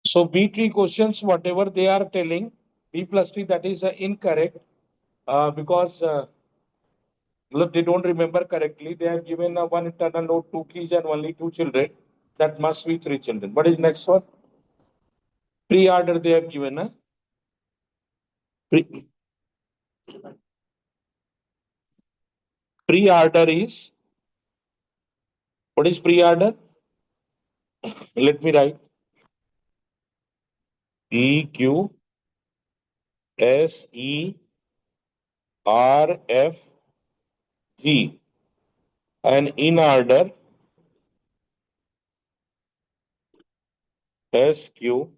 So B tree questions, whatever they are telling, B plus tree, that is incorrect because look, they don't remember correctly. They have given one internal node, 2 keys, and only 2 children. That must be 3 children. What is next one? Pre-order they have given. Pre-order is, what is pre-order? Let me write. EQ SERFG, and in order SQ.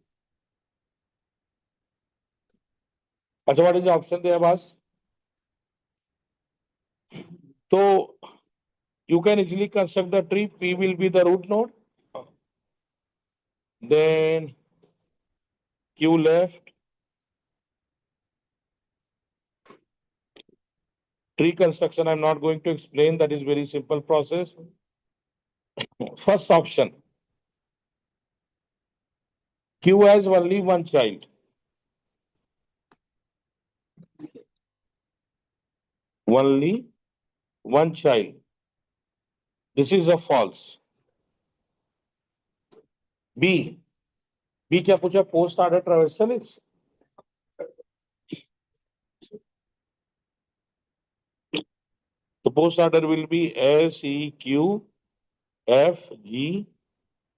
अच्छा, what is the option they have asked? So you can easily construct the tree. P will be the root node. Then Q left. Tree construction I'm not going to explain, that is very simple process. First option, Q has only one child. Only one child. This is a false. B. B क्या पूछा? Post order traversal is. The post order will be S E Q F G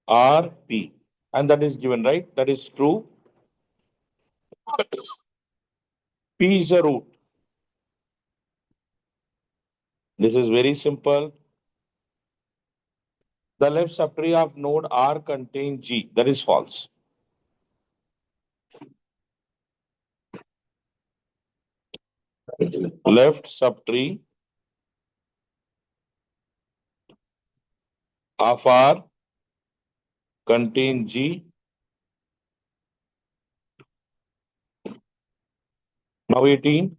R P, and that is given, right? That is true. P is a root. This is very simple. The left subtree of node R contains G. That is false. Left subtree of R contains G. Now 18.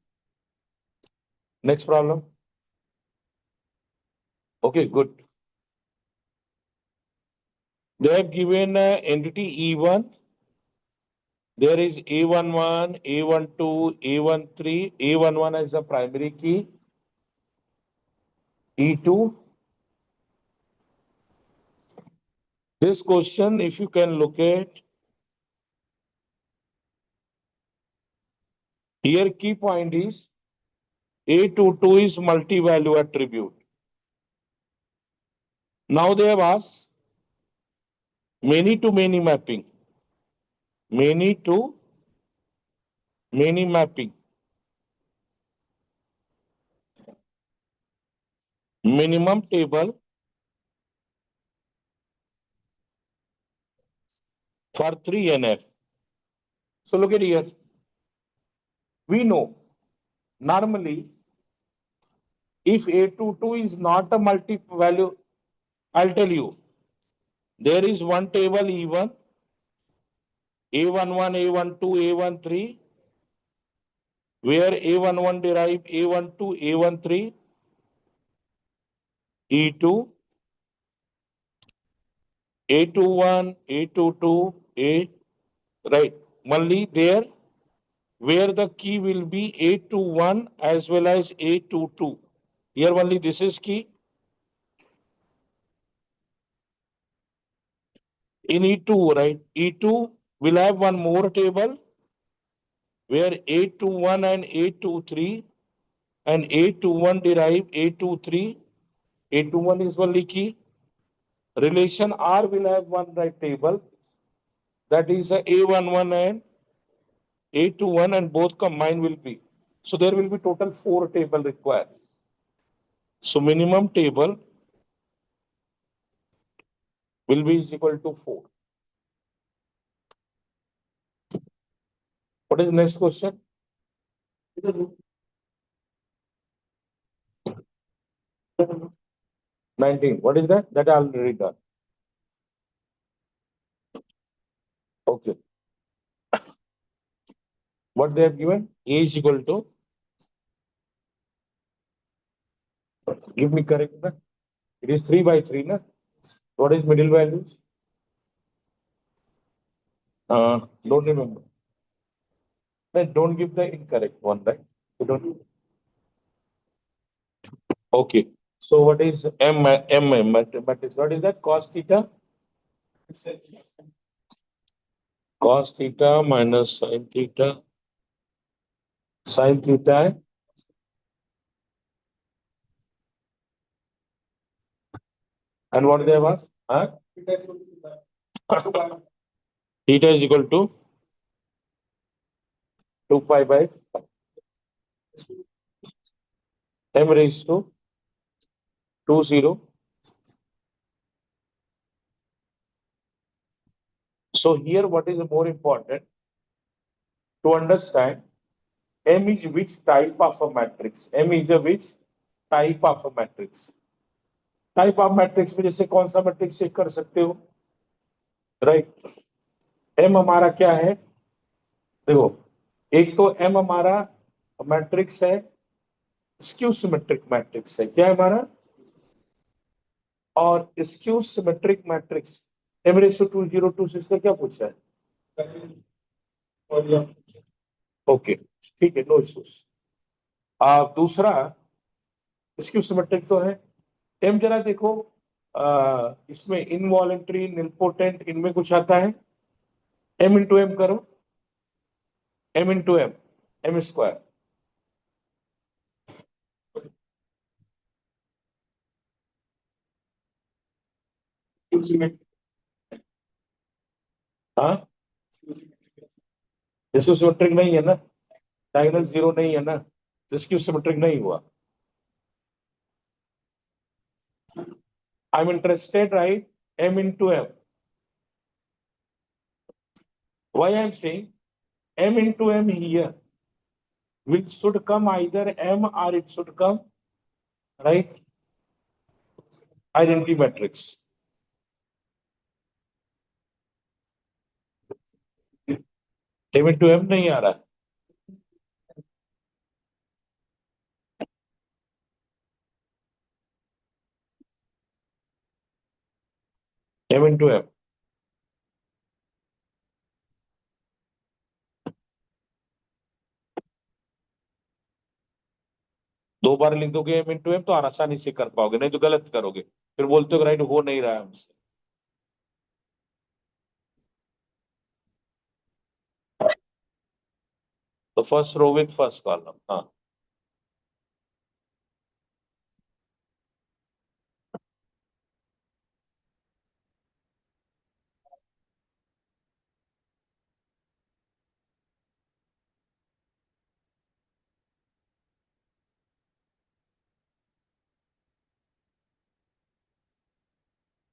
Next problem. Okay, good. They have given entity E1. There is A11, A12, A13. A11 as the primary key. E2. This question, if you can look at, here key point is A22 is multi-value attribute. Now they have asked many to many mapping. Many to many mapping. Minimum table for 3NF. So look at here. We know normally if A22 is not a multi-value, I'll tell you, there is one table E1, A11, A12, A13, where A11 derive A12, A13, E2, A21, A22, A, right. Only there where the key will be A21 as well as A22. Here only this is key. In E2, right? E2 will have one more table where A21 and A23 and A21 derive A23. A21 is only key. Relation R will have one right table, that is a A11 and A21, and both combined will be. So there will be total 4 table required. So minimum table will be is equal to 4. What is next question? 19. What is that? That I already done. Okay. What they have given? A is equal to, give me correct, na? It is 3 by 3, na? What is middle values? Don't remember. No, don't give the incorrect one, right? You don't. Okay. So what is mathematics? What is that? Cos theta? Cos theta minus sin theta. Sin theta. And what they have asked? Huh? Theta is equal to 2 pi by m raised to 20. So here what is more important to understand, M is which type of a matrix? M is a which type of a matrix? Type of matrix में जैसे कौन सा matrix check कर सकते हो? Right, M हमारा क्या है? देखो, एक तो एम हमारा मैट्रिक्स है, स्क्यू सिमेट्रिक मैट्रिक्स है, क्या है हमारा, और skew symmetric matrix M raise to 2026 का क्या पूछा है? ओके, ठीक है, नो इश्यूज। दूसरा स्क्यू सिमेट्रिक तो है। एम जरा देखो, इसमें इनवॉलेंट्री, निलपोटेंट, इनमें कुछ आता है? एम इंटू एम करो, M into M, M square. हाँ, स्क्यू सिमेट्रिक नहीं है ना, डायगोनल जीरो नहीं है ना, तो स्क्यू सिमेट्रिक नहीं हुआ। I am interested right, M into M. Why I am saying m into m here, which should come either m or it should come, right, identity matrix. m into m नहीं आ रहा, m into m। दो बार लिख दोगे m into m तो आसानी से कर पाओगे, नहीं तो गलत करोगे, फिर बोलते हो राइट हो नहीं रहा है हमसे। तो first row with first column, हाँ।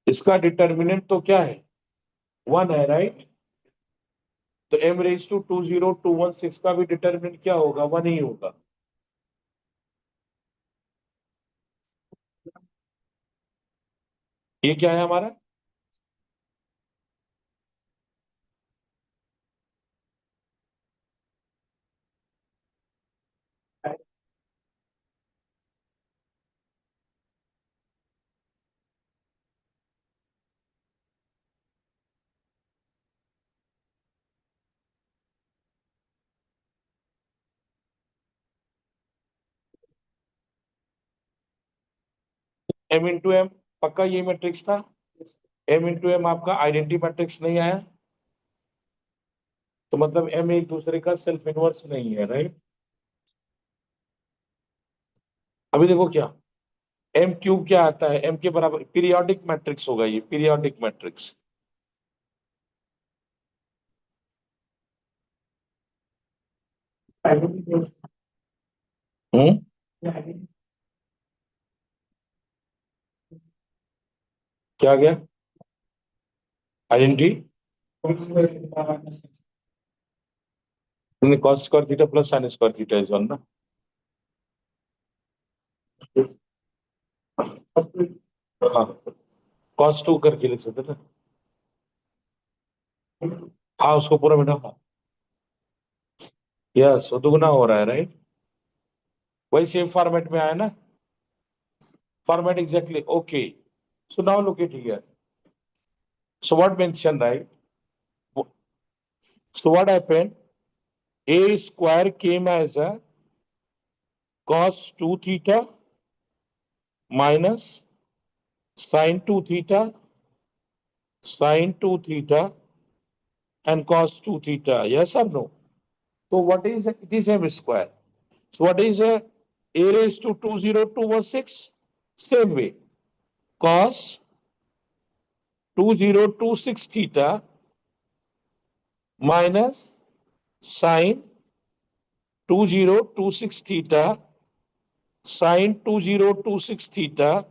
इसका डिटर्मिनेंट तो क्या है, वन है, राइट। तो m रेज टू 20216 का भी डिटर्मिनेंट क्या होगा, वन ही होगा। ये क्या है हमारा, m इंटू एम, पक्का ये मैट्रिक्स था। m इंटू एम आपका आइडेंटिटी मैट्रिक्स नहीं आया, तो मतलब m एक दूसरे का सेल्फ इनवर्स नहीं है, राइट। अभी देखो क्या, m क्यूब क्या आता है, m के बराबर पीरियोडिक मैट्रिक्स होगा, ये पीरियोडिक मैट्रिक्स। हम्म, क्या गया, identity, cos square theta plus sine square theta is one ना। हाँ, कॉस टू करके लिख सकते ना। हाँ, उसको पूरा मिटा, हाँ, यस, वो दुगना हो रहा है, राइट। वही सेम फॉर्मेट में आया ना, format exactly, okay. So now look it here, so what mention, right, so what happened, a square came as a cos 2 theta minus sin 2 theta, sin 2 theta and cos 2 theta, yes or no? So what is it? It is m square. So what is a raised to 20216? Same way, cos 2026 theta minus sin 2026 theta, sin 2026 theta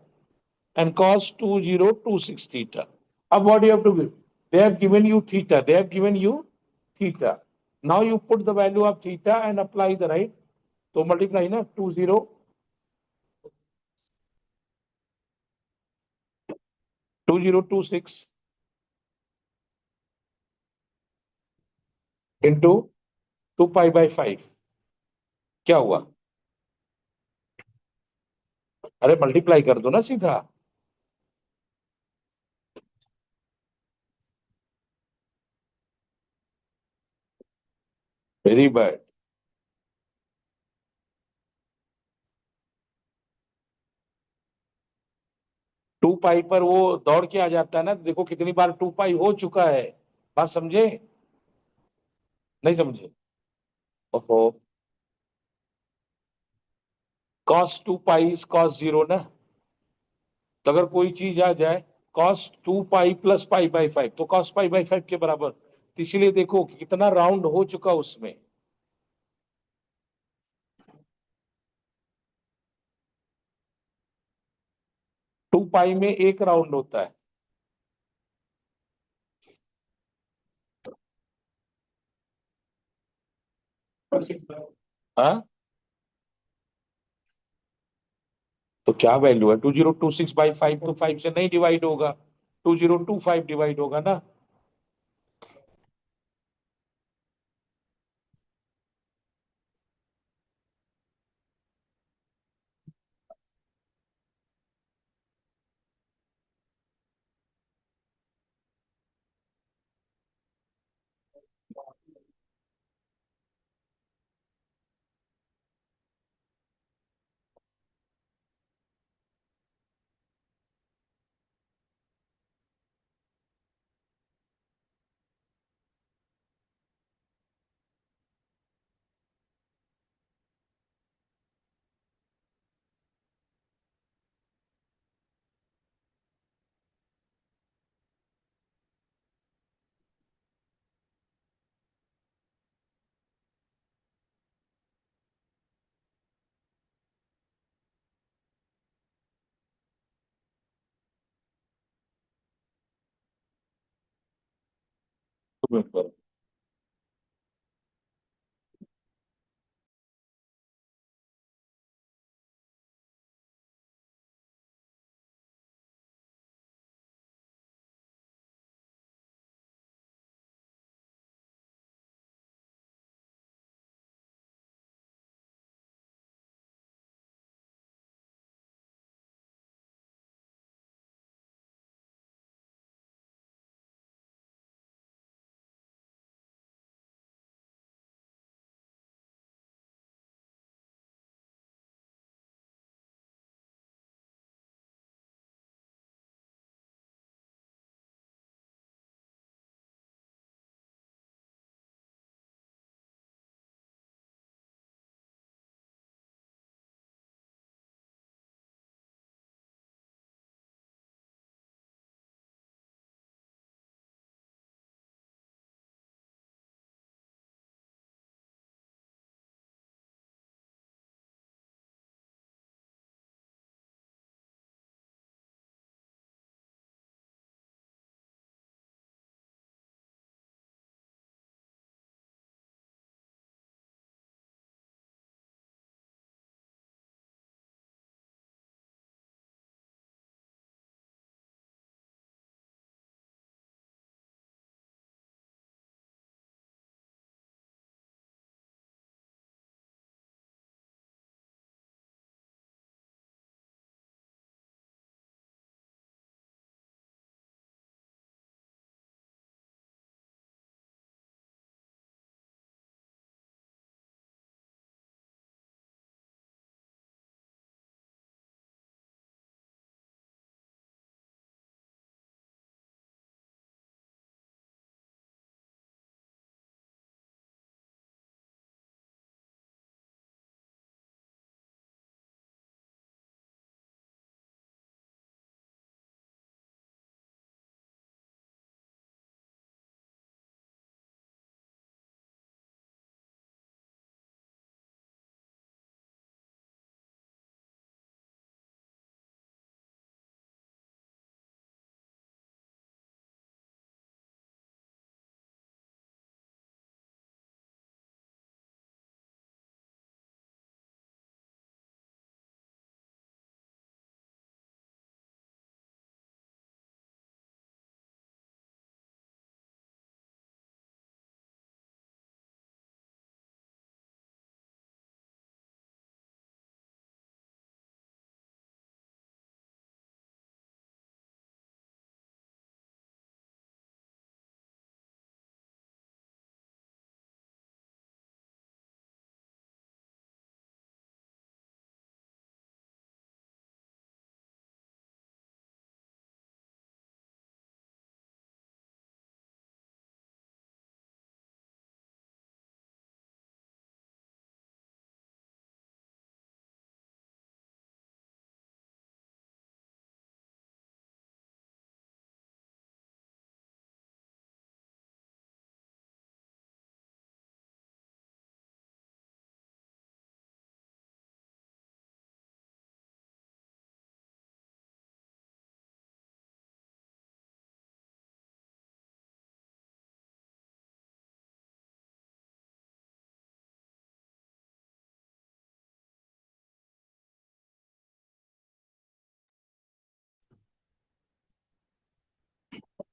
and cos 2026 theta. Now what you have to give? They have given you theta. They have given you theta. Now you put the value of theta and apply the right. So multiply na 2026 into 2 पाई/5 क्या हुआ? अरे multiply कर दो ना सीधा। Very bad. 2 पाई पर वो दौड़ के आ जाता है ना, देखो कितनी बार 2 पाई हो चुका है। बात समझे? नहीं समझे? ओहो। cos 2 पाई इज cos 0 ना। तो अगर कोई चीज आ जाए cos 2 पाई प्लस पाई/5 तो cos पाई/5 के बराबर, तो इसीलिए देखो कि कितना राउंड हो चुका उसमें। 2 पाई में एक राउंड होता है। हाँ, तो क्या वैल्यू है? 2026/5 तो 5 से नहीं डिवाइड होगा, 2025 डिवाइड होगा ना।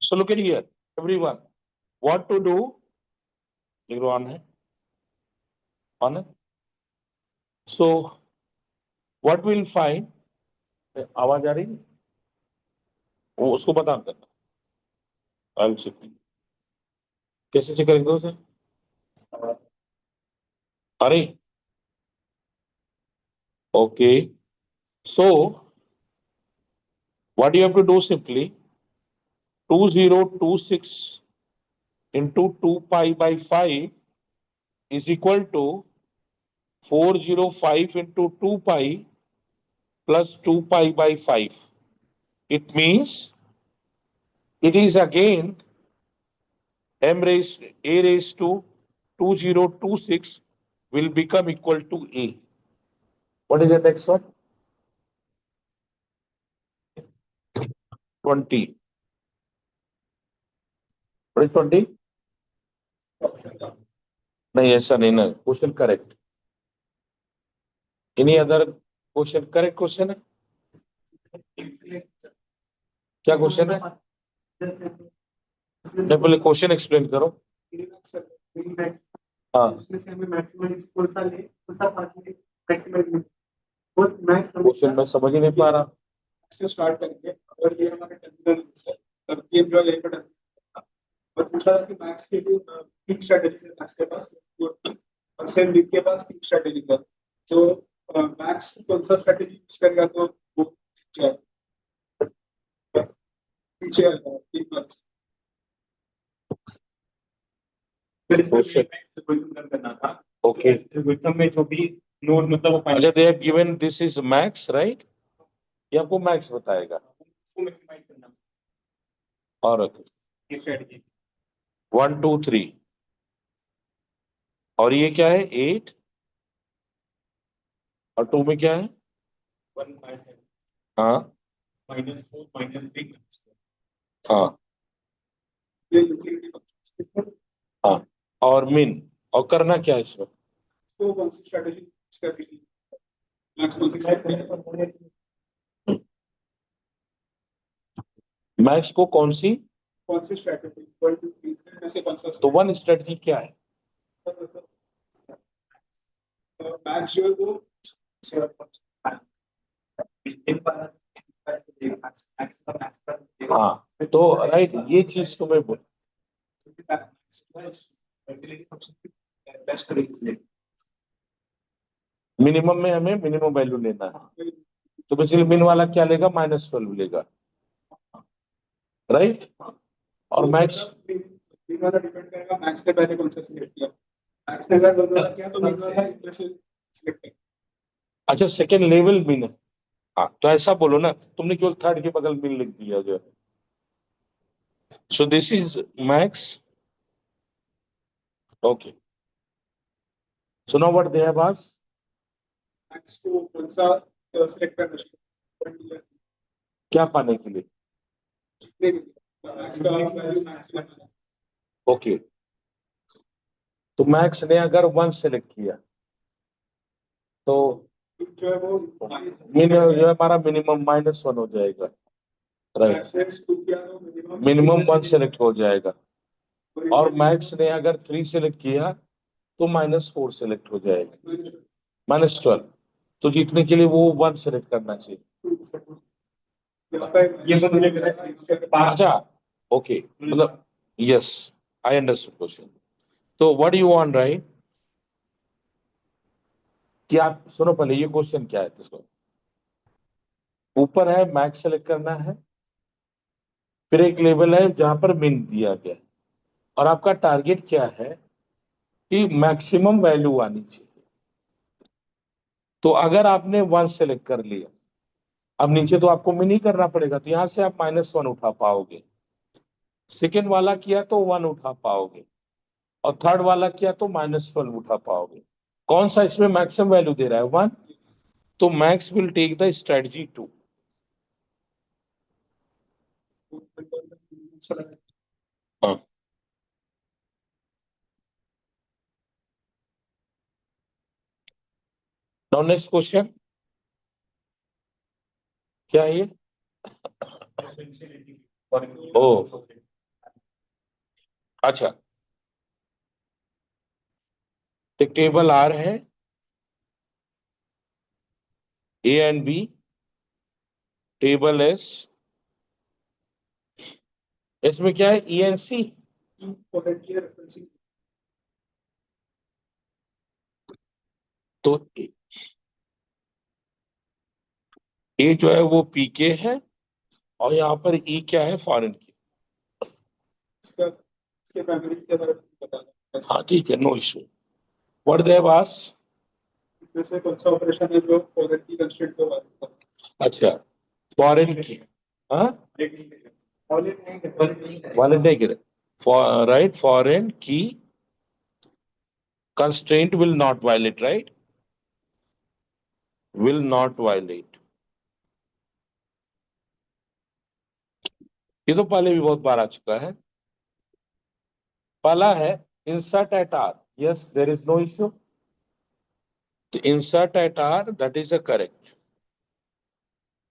So look at here, everyone. What to do? On है, on है. So what we'll find? आवाज आ रही है? वो उसको बता करना. I'll check. कैसे चेक करेंगे उसे? अरे, okay. So what you have to do simply 2026 into 2 pi by 5 is equal to 405 into 2 pi plus 2 pi by 5. It means it is again a raised to 2026 will become equal to a. What is the next one? 20. What is 20? नहीं ऐसा नहीं ना. Question correct. Any other question? Correct question है? क्या question है? नहीं पहले question explain करो. हाँ. क्वेश्चन मैं समझ ही नहीं पा रहा. से स्टार्ट करेंगे और ये हमारा टर्मिनल है और गेम जो है पर और पूछा था कि मैक्स के लिए तीन स्ट्रेटजी है मैक्स के पास और सेम लीग के पास तीन स्ट्रेटजी है. तो मैक्स कौन सा स्ट्रेटजी यूज करेगा तो वो पीछे आएगा तीन मैक्स. Okay. में जो भी नोड मतलब अच्छा, they have given this is max, right? ये आपको मैक्स बताएगा. मैक्सिमाइज करना और ये स्ट्रेटजी 1 2 3 और ये क्या है 8 और 2 में क्या है? 1 5 7 हाँ -4 -3 हाँ ये यूटिलिटी फंक्शन हाँ. और मिन और करना क्या है इसमें? तो कौन सी स्ट्रेटजी यूज करेगी मैक्स कौन सी स्ट्रेटजी मैक्स को कौन सी? ऐसे कौन सा तो वन स्ट्रेटजी क्या है? मैक्स जो है वो हाँ तो राइट ये चीज तो मैं बोल. मिनिमम में हमें मिनिमम वैल्यू लेना है. तो बेसिकली मिन वाला क्या लेगा? -12 लेगा, राइट? और मैक्स मिन वाला डिपेंड करेगा मैक्स ने पहले कौन सा सिलेक्ट किया. मैक्स ने अगर मिन वाला किया तो मिन वाला इनमें से सिलेक्ट किया. अच्छा सेकेंड लेवल मिन है. हाँ तो ऐसा बोलो ना, तुमने केवल थर्ड के बगल मिन लिख दिया जो है. So this is max. Okay. So now what they have asked. Max को कौन सा सिलेक्ट करना चाहिए क्या पाने के लिए? मैक्स का वैल्यू मैक्स लेना है. ओके. तो मैक्स ने अगर 1 सेलेक्ट किया तो जो है वो मिन जो है हमारा मिनिमम -1 हो जाएगा, राइट? मैक्स को किया तो मिनिमम 1 सेलेक्ट हो जाएगा. और मैक्स ने अगर 3 सेलेक्ट किया तो -4 सेलेक्ट हो जाएगा, -12. तो जीतने के लिए वो 1 सेलेक्ट करना चाहिए. ये सब अच्छा ओके. मतलब यस आई अंडरस्टूड क्वेश्चन. तो व्हाट यू वांट, राइट? कि आप सुनो पहले ये क्वेश्चन क्या है. इसको ऊपर है मैक्स सेलेक्ट करना है, फिर एक लेवल है जहां पर मिन दिया गया है, और आपका टारगेट क्या है कि मैक्सिमम वैल्यू आनी चाहिए. तो अगर आपने 1 सेलेक्ट कर लिया, अब नीचे तो आपको मिन ही करना पड़ेगा, तो यहां से आप -1 उठा पाओगे. सेकेंड वाला किया तो 1 उठा पाओगे, और थर्ड वाला किया तो -12 उठा पाओगे. कौन सा इसमें मैक्सिमम वैल्यू दे रहा है? 1. तो Max will take the strategy 2. हाँ. नाउ नेक्स्ट क्वेश्चन क्या है ये? ओ अच्छा, एक टेबल आर है, A and B, table S, इसमें क्या है, ई एन सी। की क्वालिटी रेफरेंसिंग तो ए जो है वो पीके है, और यहाँ पर ई क्या है, फॉरेन की। इसका इसके प्राइमरी के बारे में बताना। हाँ ठीक है, no issue. What they have asked? इसमें से कौन सा ऑपरेशन है जो फॉरेन की कंस्ट्रेंट को बात करता है? अच्छा, फॉरेन की, हाँ, वाले नहीं गिरे, राइट, फॉरेन की constraint will not violate, right? Will not violate. ये तो पहले भी बहुत बार आ चुका है। पहला है insert at R. Yes, there is no issue. तो insert at R, that is a correct.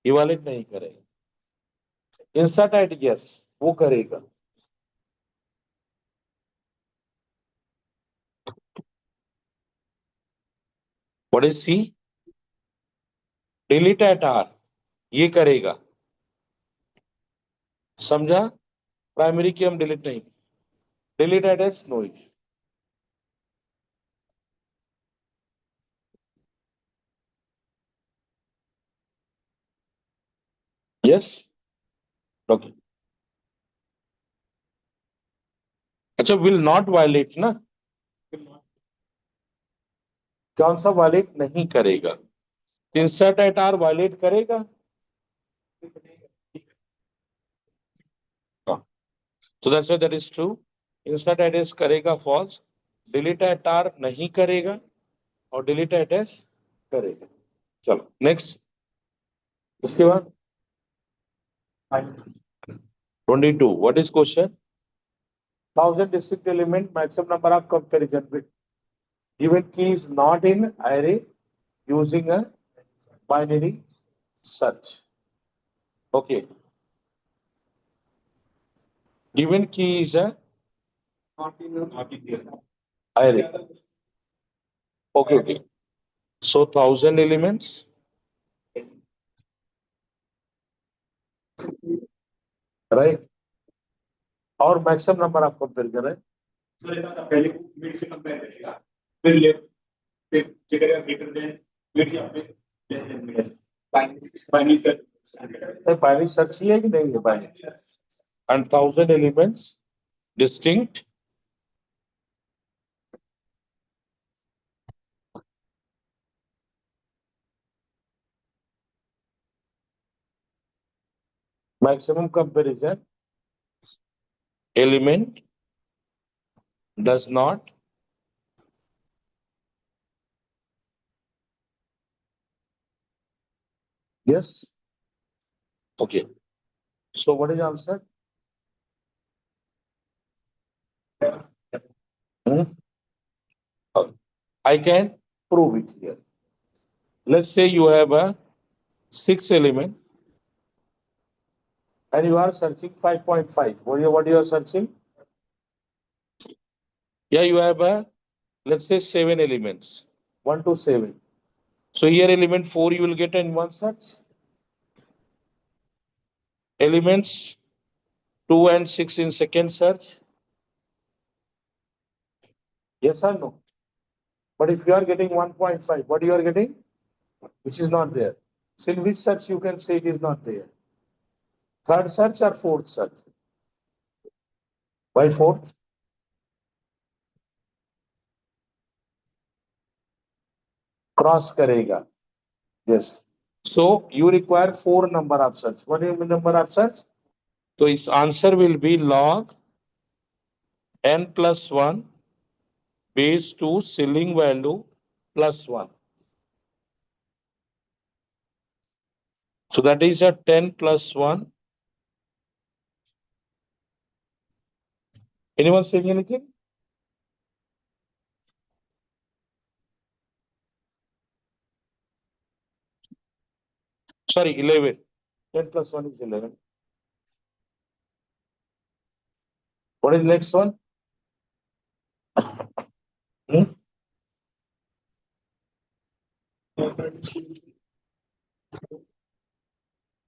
ये violate नहीं करेगा। insert at yes, वो करेगा। What is C? delete at R, ये करेगा। समझा? प्राइमरी की हम डिलीट नहीं, delete at S, no issue. Yes, okay. अच्छा, विल नॉट वायलेट ना, कौन सा वायलेट नहीं करेगा? इंसर्ट एट आर वायलेट करेगा। हाँ, तो that's why that is true. Insert at S करेगा फॉल्स, डिलीट एट आर नहीं करेगा, और डिलीट एट एस करेगा। चलो नेक्स्ट, उसके बाद 22, what is question? 1000 distinct element, maximum number of comparison with given key is not in array using a binary search. Okay, given key is a array. Okay, okay. So 1000 elements, right? और maximum number of comparison है। Sir ऐसा था, पहले mid से compare करेगा, फिर left, फिर check करेगा ग्रेटर देन मिड, या फिर less than mid. Binary search, binary search ही है कि नहीं है binary? And 1000 elements distinct, maximum comparison element does not yes, okay, so what is the answer? Hmm? I can prove it here. Let's say you have a 6 element and you are searching 5.5. What you are searching? Yeah, you have a, let's say 7 elements, 1 to 7. So here element 4 you will get in one search. Elements 2 and 6 in second search. Yes or no? But if you are getting 1.5, what you are getting? Which is not there. So in which search you can say it is not there? Third search or fourth search? Why fourth? Cross karega. Yes. So you require 4 number of search. What is the number of search? So its answer will be log n plus 1 base 2 ceiling value plus 1. So that is a 10 plus 1. Anyone saying anything? Sorry, 11. 10 plus 1 is 11. What is the next one?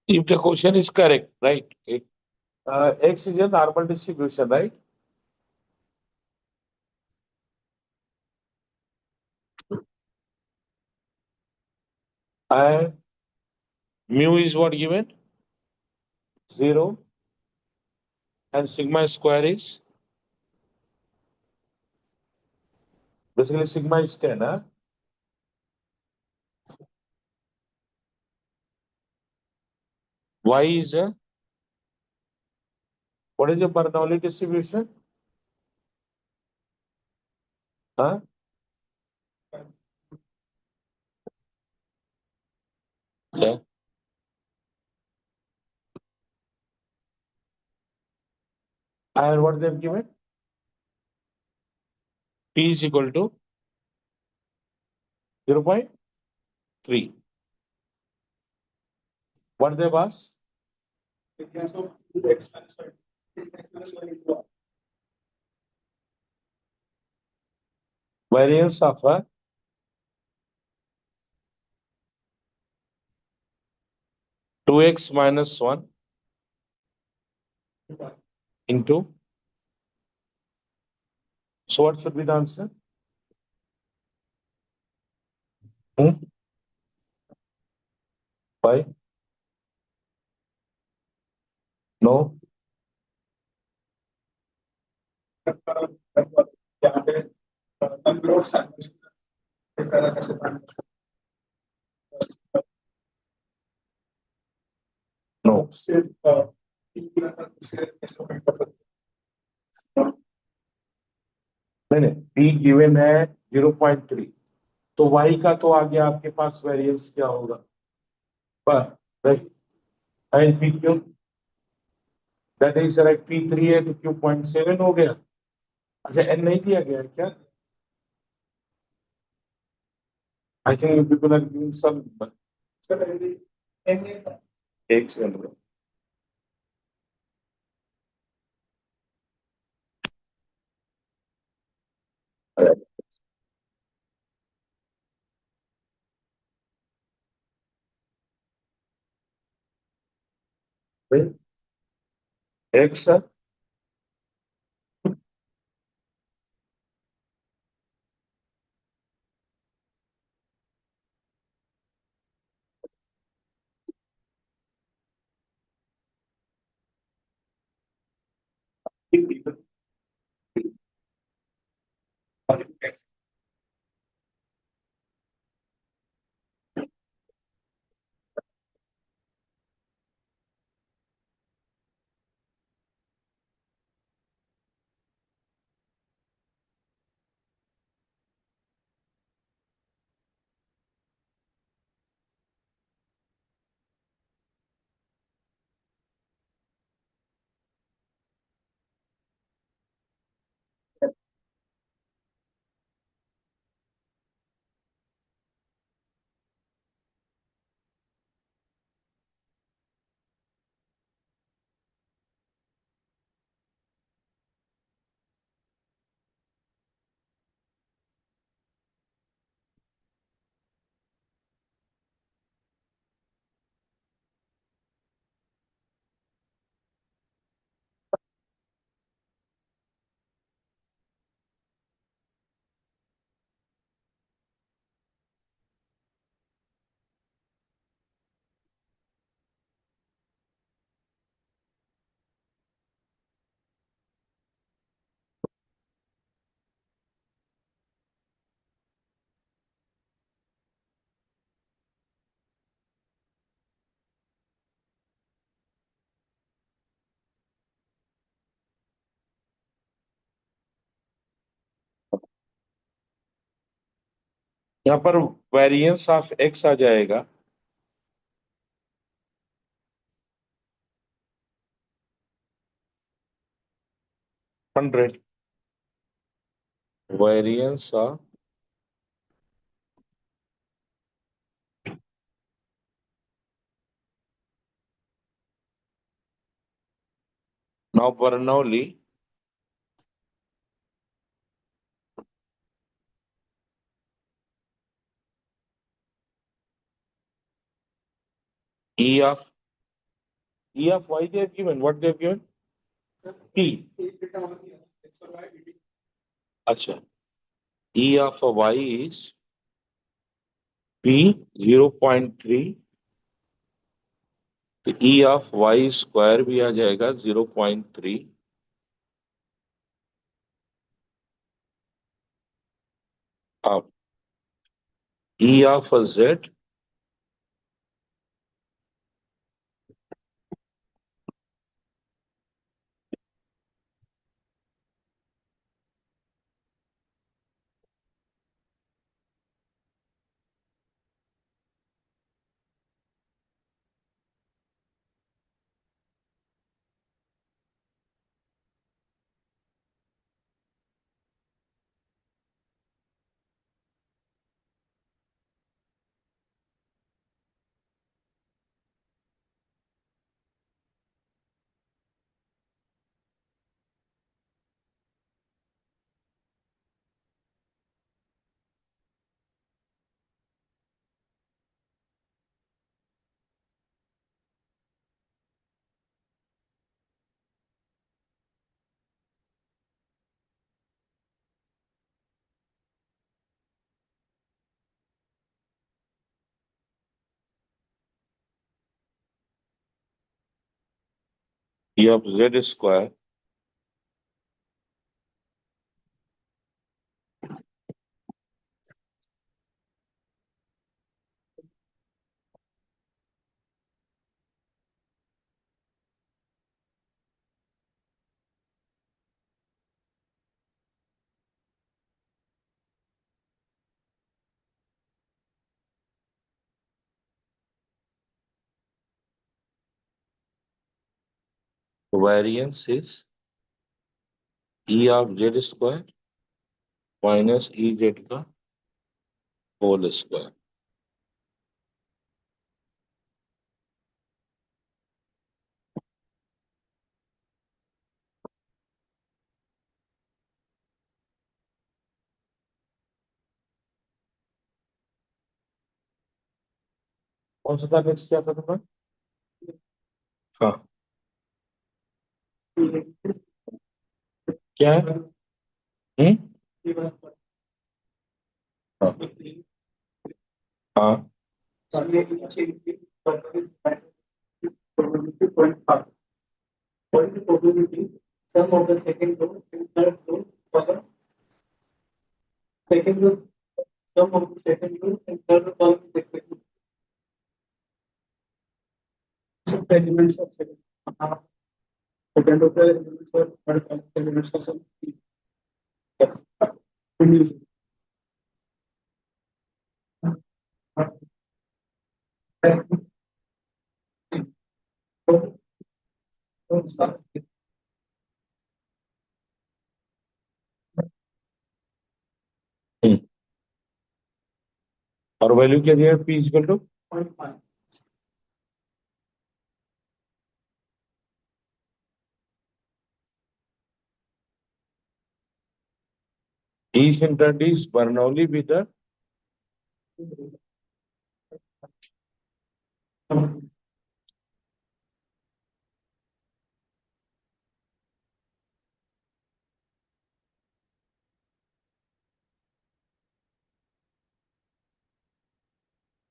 If the question is correct, right? X is a normal distribution, right? And mu is what given? 0. And sigma square is? Basically, sigma is 10, huh? Y is a, what is the Bernoulli distribution? Huh? Yeah. And what they've given? P is equal to 0.3. What they've asked? Difference of 2x minus 1. X minus 1 into R. Variance of 2x minus 1 into. So what should be the answer? Hmm? Why? No. यहाँ पे number of samples कैसे find कर सकते हैं? No. सिर्फ तीन गिना था उससे कैसे find कर सकते हैं? नहीं P गिवन है 0.3. तो Y का तो आ गया आपके पास वेरिएंस क्या होगा? Right. And P Q that is right P3 है तो Q 0.7 हो गया. अच्छा N नहीं दिया गया है क्या? I think you people are giving some sir पहले एक सेकंड. X यहाँ पर वेरिएंस ऑफ X आ जाएगा 100. Variance of now Bernoulli E of E of y they have given. What they have given? P. Acha. E of y is P 0.3. तो E of y square भी आ जाएगा 0.3. अब E of z E of z square variance is E of z square minus E z का whole square. कौन सा था next क्या था तुम्हारा? हाँ क्या है? हाँ हाँ What is the probability sum of the second row and third row column? Second row sum of the second row and third row column is exactly elements of second. Second of the elements or third column elements of sum. हम्म. और value क्या दिया है? P equal to 0.5. Each entity is Bernoulli with the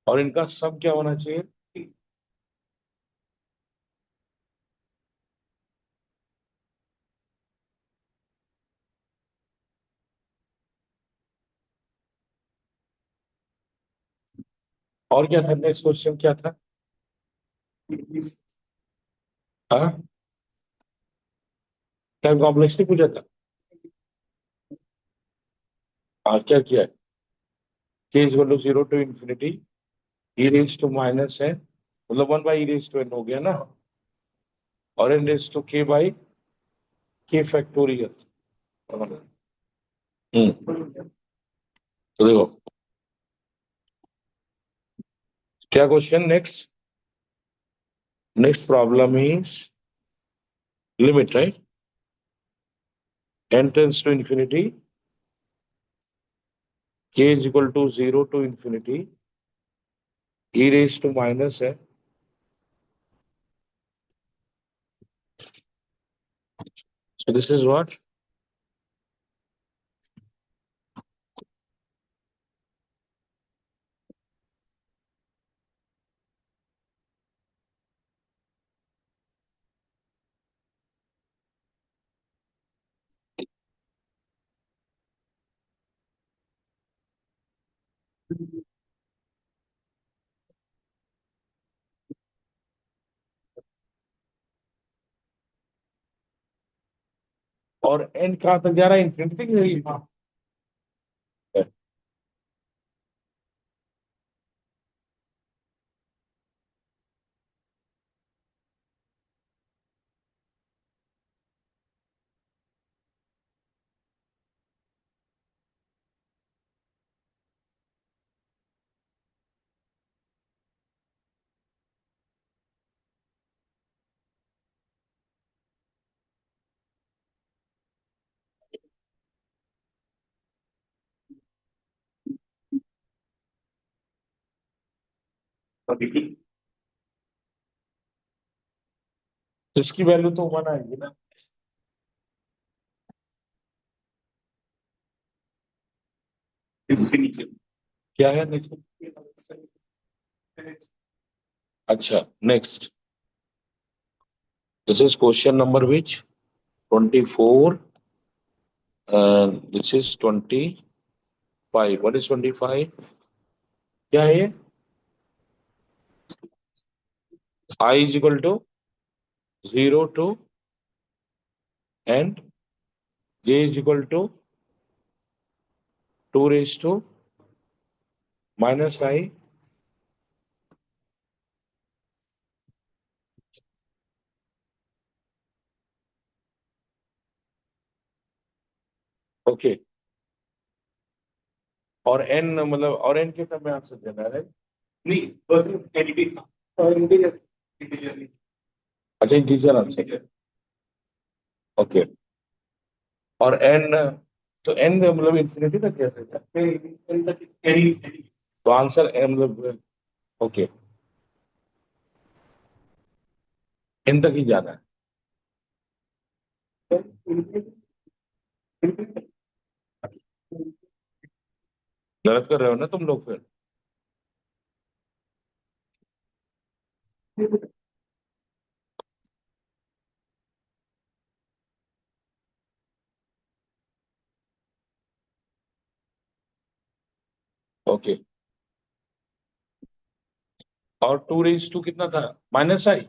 और इनका सम क्या होना चाहिए? और क्या था? नेक्स्ट क्वेश्चन क्या था? हाँ, टाइम कॉम्प्लेक्स नहीं पूछा था? हाँ, क्या किया है? K equal to 0 to infinity e raise to minus है, मतलब 1 by e raise to n हो गया ना, और n raise to k by k factorial. तो देखो क्या question next. Next problem is limit, right? n tends to infinity k is equal to 0 to infinity e raise to minus है So this is what? और and कहाँ तक जा रहा है? इंफिनिटी तक जाएगी? तो इसकी वैल्यू तो 1 आएगी ना? इंफिनिटी क्या है नेक्स्ट? अच्छा, next. This is question number which? 24. This is 25. What is 25? क्या है ये? I is equal to 0 to and j is equal to 2 raised to minus I. Okay. और n मतलब और n के टर्म में आंसर देना है, right? नहीं, पर्सन एडिटी था और इंटीजर इंटीजर अच्छा, इंटीजर आंसर. ओके. और n तो n मतलब इंफिनिटी तक कैसे जाए? एनी तो आंसर मतलब ओके, n तक ही जाना है. गलत कर रहे हो ना तुम लोग फिर? ओके. और 2 रेज टू कितना था? Minus I.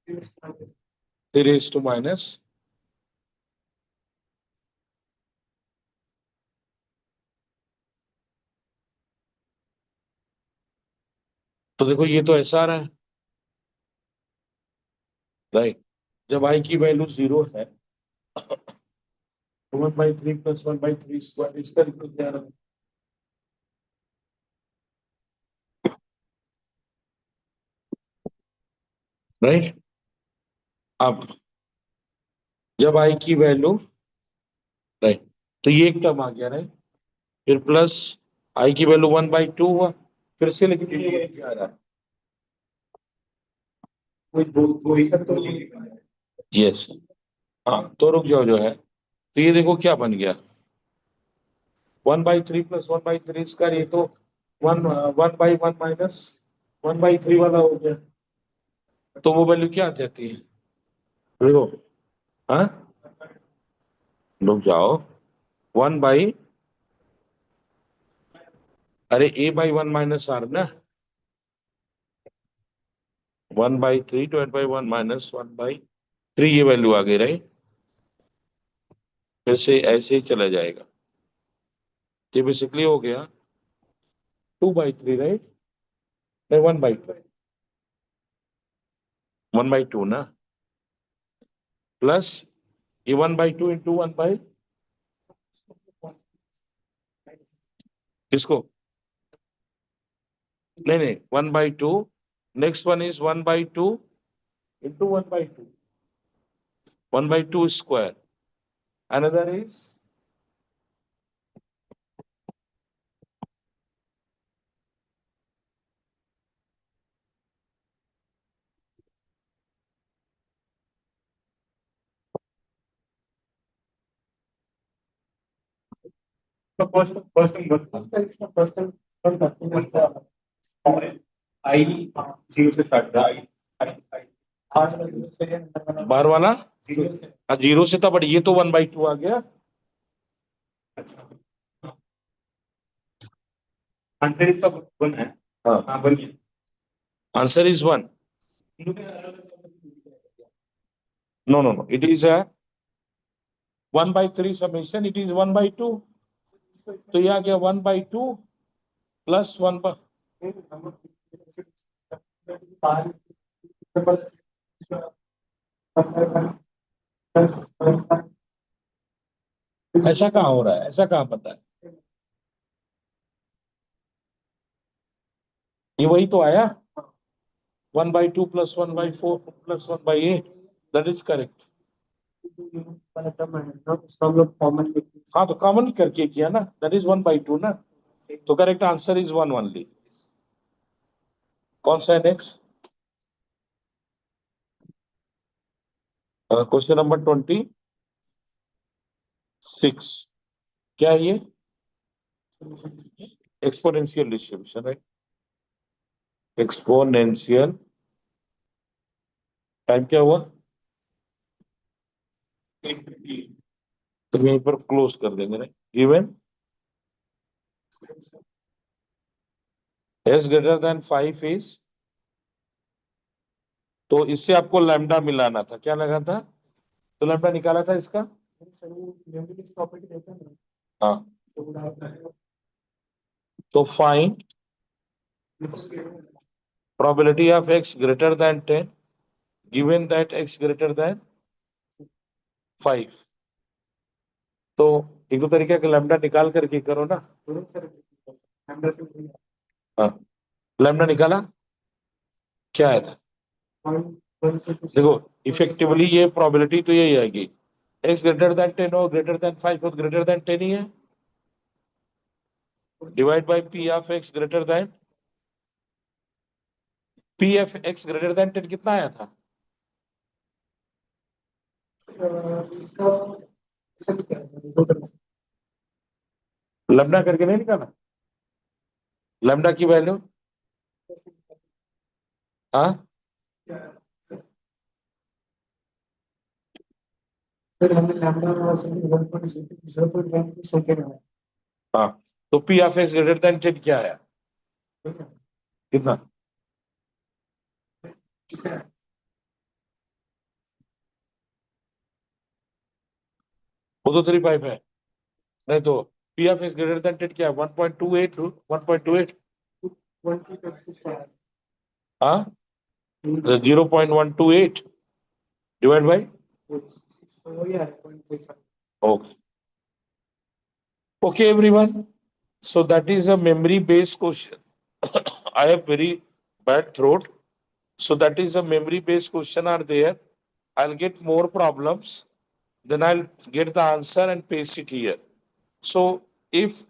3 raise to minus. तो देखो ये तो ऐसा आ रहा है, राइट? जब आई की वैल्यू 0 है तो 1/3 प्लस 1/3 स्क्वायर इस तरीके से आ रहा है, राइट? अब जब आई की वैल्यू, राइट, तो ये एक टर्म आ गया, राइट? फिर प्लस आई की वैल्यू 1/2 हुआ, फिर से, लेकिन ये वही आ रहा है. कोई दो ही सब तो चीजें यस. हाँ, तो रुक जाओ जो है, तो ये देखो क्या बन गया, 1/3 प्लस 1/3 स्क्वायर, ये तो 1/1 माइनस 1/3 वाला हो गया. तो वो वैल्यू क्या आ जाती है? देखो, हाँ, रुक जाओ. 1/, अरे a/1 माइनस आर ना. 1/3 /1 माइनस 1/3, ये वैल्यू आ गई, राइट? फिर से ऐसे ही चला जाएगा. तो ये बेसिकली हो गया 2/3, राइट? नहीं, 1/2. 1/2 ना, प्लस ये 1/2 इंटू 1/, किसको? नहीं नहीं, 1/2. Next one is 1/2 into 1/2. 1/2 square. Another is So first number. First time I 0 से start रहा I बाहर वाला 0 से जीरो से था, बट ये तो 1/2 आ गया. अच्छा आंसर इसका 1 है. हाँ, हाँ 1 है. Answer is 1. No. It is a 1/3 summation. It is 1/2. तो ये आ गया 1/2 प्लस 1. ऐसा कहाँ हो रहा है? ऐसा कहाँ पता है? ये वही तो आया 1/2 plus 1/4 plus 1/8. That is correct. हाँ, तो कॉमन करके किया ना. दैट इज 1/2 ना. तो करेक्ट आंसर इज 1 ओनली. कौन सा है नेक्स्ट? Question number 26. क्या है ये? Exponential distribution, right? Exponential. Time क्या हुआ? तो यहीं पर क्लोज कर देंगे ना. Given s greater than 5 is. तो इससे आपको लैम्डा मिलाना था. क्या लगा था? तो लैम्डा निकाला था इसका. हाँ, तो find probability of x greater than 10 given that x greater than 5. तो एक दो तरीके का लैम्डा निकाल करके करो ना. हाँ, लैम्डा निकाला. क्या आया था? देखो, इफेक्टिवली ये प्रोबेबिलिटी तो यही आएगी. x ग्रेटर देन 10 हो, ग्रेटर देन 5 हो, ग्रेटर देन 10 ही है. Divide by p of x greater than p of x greater than 10 कितना आया था? लैम्डा करके नहीं निकाला. लैम्डा की वैल्यू. हाँ, हाँ. तो p of x greater than 10 क्या आया? कितना? वो तो 3.5 है. नहीं तो p of x greater than 10 क्या है? 1.28. 1.28. हाँ, 0.128 divide by. Okay. Okay, everyone. So that is a memory-based question. I have very bad throat. So that is a memory-based question are there. I'll get more problems. Then I'll get the answer and paste it here. So if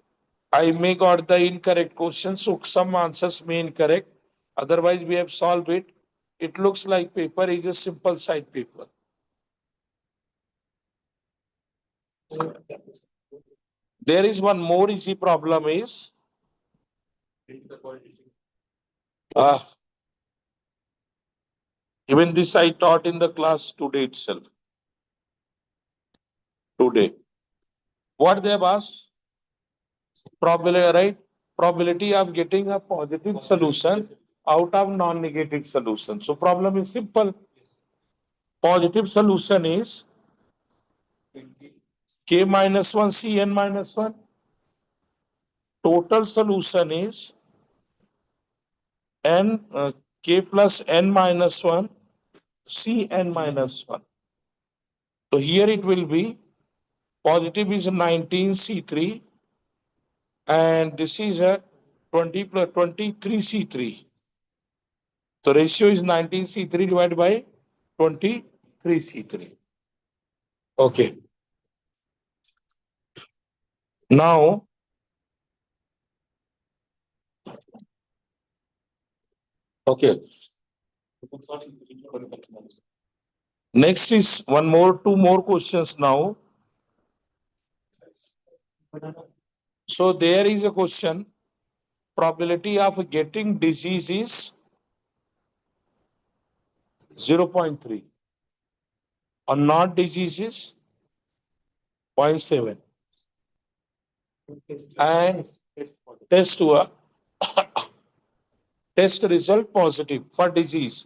I may got the incorrect question, so some answers may incorrect. Otherwise, we have solved it. It looks like paper is a simple side paper. There is one more easy problem is uh, even this I taught in the class today itself. Today. What they have asked? Probability, right? Probability of getting a positive solution out of non-negative solution. So problem is simple. Positive solution is k minus 1 cn minus 1. Total solution is n k plus n minus 1 cn minus 1. So here it will be positive is 19c3 and this is a 20 plus 23c3. So ratio is 19c3 divided by 23c3. Okay. Now, okay. Next is two more questions now. So there is a question, probability of getting disease is 0.3 or not disease is 0.7 and test हुआ test result positive for disease,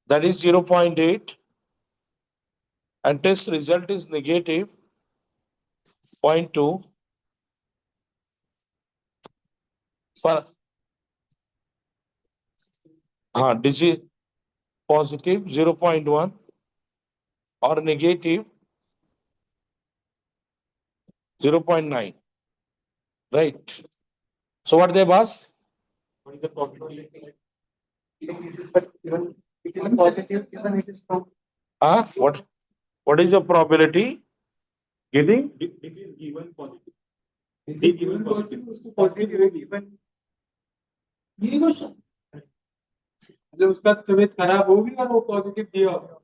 that is 0.8 and test result is negative 0.2 for disease positive 0.1 or negative 0.9, right? So what they've asked? What is the probability? But even it is positive, even it is from What is the probability getting? this is given positive. This is given positive, उसको positive है given. ये question मतलब उसका तबीयत खराब होगी और वो पॉजिटिव दिया होगा.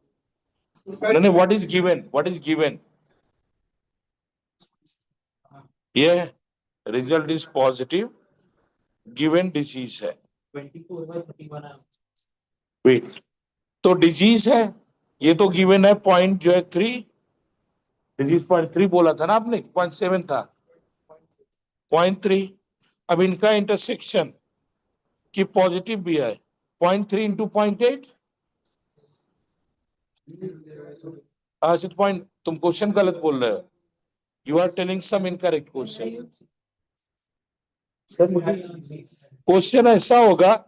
नहीं, what is given? What is given? Yeah, result is positive, given disease है. 24/31 है. Wait, तो disease है, ये तो given है point जो है 3, disease 0.3 बोला था ना आपने, 0.7 था, 0.3. अब इनका इंटरसेक्शन की पॉजिटिव भी है 0.3 into 0.8. पॉइंट, तुम क्वेश्चन गलत बोल रहे हो. You are telling some incorrect question. Sir मुझे क्वेश्चन ऐसा होगा,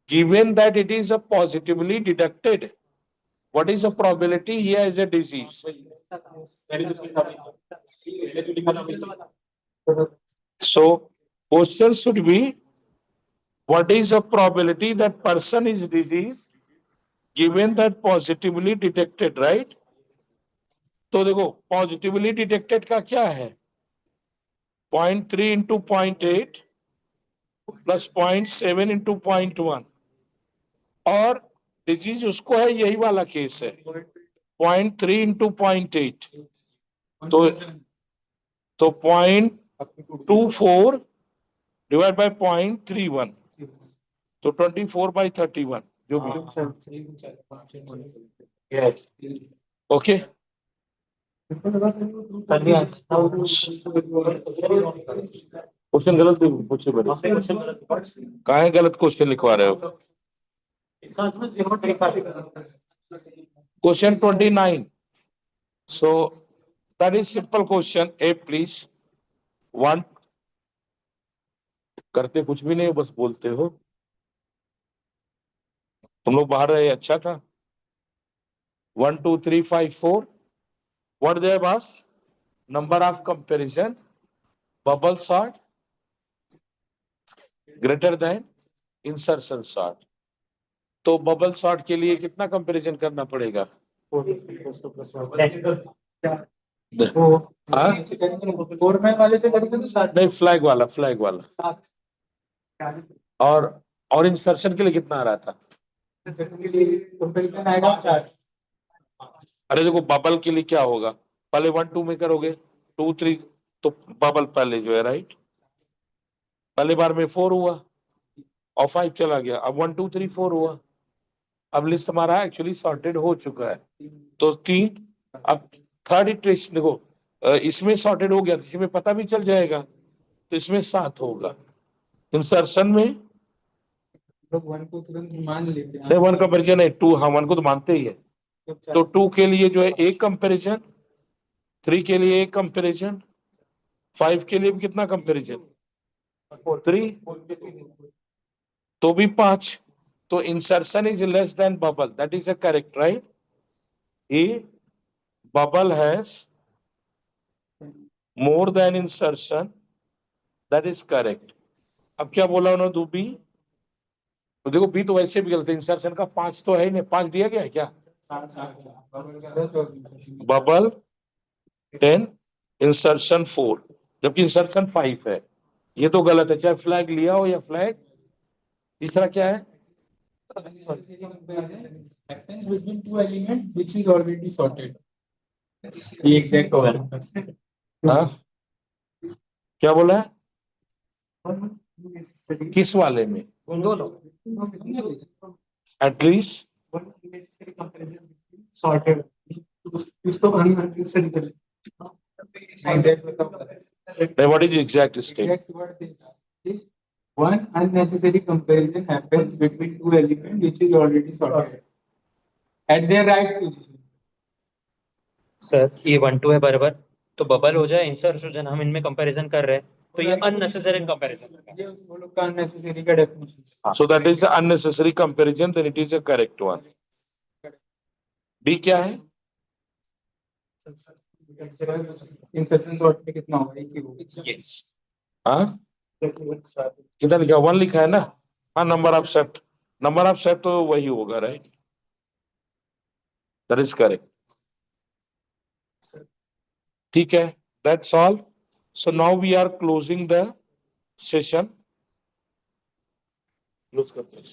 given that it is a positively detected, what is the probability here is a disease? So question should be, what is the probability that person is disease given that positively detected, right? तो देखो positively detected का क्या है, 0.3 into 0.8 plus 0.7 into 0.1 और disease उसको है, यही वाला केस है 0.3 into 0.8 तो 0.24 डिवाइड बाय 0.31 तो 24/31 जो भी. यस ओके, क्वेश्चन गलत पूछे बड़े, कहाँ है गलत क्वेश्चन लिखवा रहे हो? Question 29. So that is simple question. A please. One. करते कुछ भी नहीं हो, बस बोलते हो. तुम लोग बाहर रहे, अच्छा था. 1 2 3 5 4. What they have asked? Number of comparison. Bubble sort greater than insertion sort. तो बबल सॉर्ट के लिए कितना कंपैरिजन करना पड़ेगा? फोरमैन वाले से करेंगे तो 7 नहीं, फ्लैग वाला 7 और इंसर्शन के लिए कितना आ रहा था? के लिए कंपैरिजन आएगा 4. अरे देखो बबल के लिए क्या होगा, पहले 1 2 में करोगे, 2 3 तो बबल पहले जो है, राइट, पहले बार में 4 हुआ और 5 चला गया, अब 1 2 3 4 हुआ. अब लिस्ट हमारा एक्चुअली सॉर्टेड हो चुका है तो 3. अब थर्ड इटरेशन देखो, इसमें सॉर्टेड हो गया, इसमें पता भी चल जाएगा तो इसमें 7 होगा. इंसर्शन में लोग 1 को तुरंत मान लेते हैं. नहीं, 1 कंपैरिजन है 2, हाँ 1 को तो मानते ही है. तो 2 के लिए जो है एक कंपैरिजन, 3 के लिए एक कंपैरिजन, 5 के लिए भी कितना कंपैरिजन, 3 तो भी 5. तो insertion is less than bubble, that is a correct, right? A bubble has more than insertion, that is correct. अब क्या बोला उन्होंने, दो बी. तो देखो बी तो वैसे भी गलत है, इंसर्शन का 5 तो है ही नहीं, 5 दिया गया है क्या? बबल 10 इंसर्शन 4 जबकि इंसर्शन 5 है, ये तो गलत है, चाहे फ्लैग लिया हो या फ्लैग. तीसरा क्या है? happens between two elements which is already sorted. ये एग्जैक्ट होगा. हाँ क्या बोला है? unnecessary किस वाले में? दोनों at least one unnecessary comparison between sorted इसको unnecessary कर ले exact बताओ what is exact state? exact word is one unnecessary comparison happens between two elements which is already sorted at their right position sir ये 1 2 है बराबर, तो bubble हो जाए इंसर्शन, हम इनमें कंपैरिजन कर रहे हैं तो ये अननेसेसरी कंपैरिजन ये वो लोग का unnecessary का definition So that is unnecessary comparison, then it is a correct one. D क्या है? इंसर्शन सॉर्ट पे कितना होगा एक ही होगा यस हाँ कितना लिखा? 1 लिखा है ना? हाँ number of set, number of set तो वही होगा, राइट? That is correct. ठीक है, that's all. So now we are closing the session. Close करते हैं.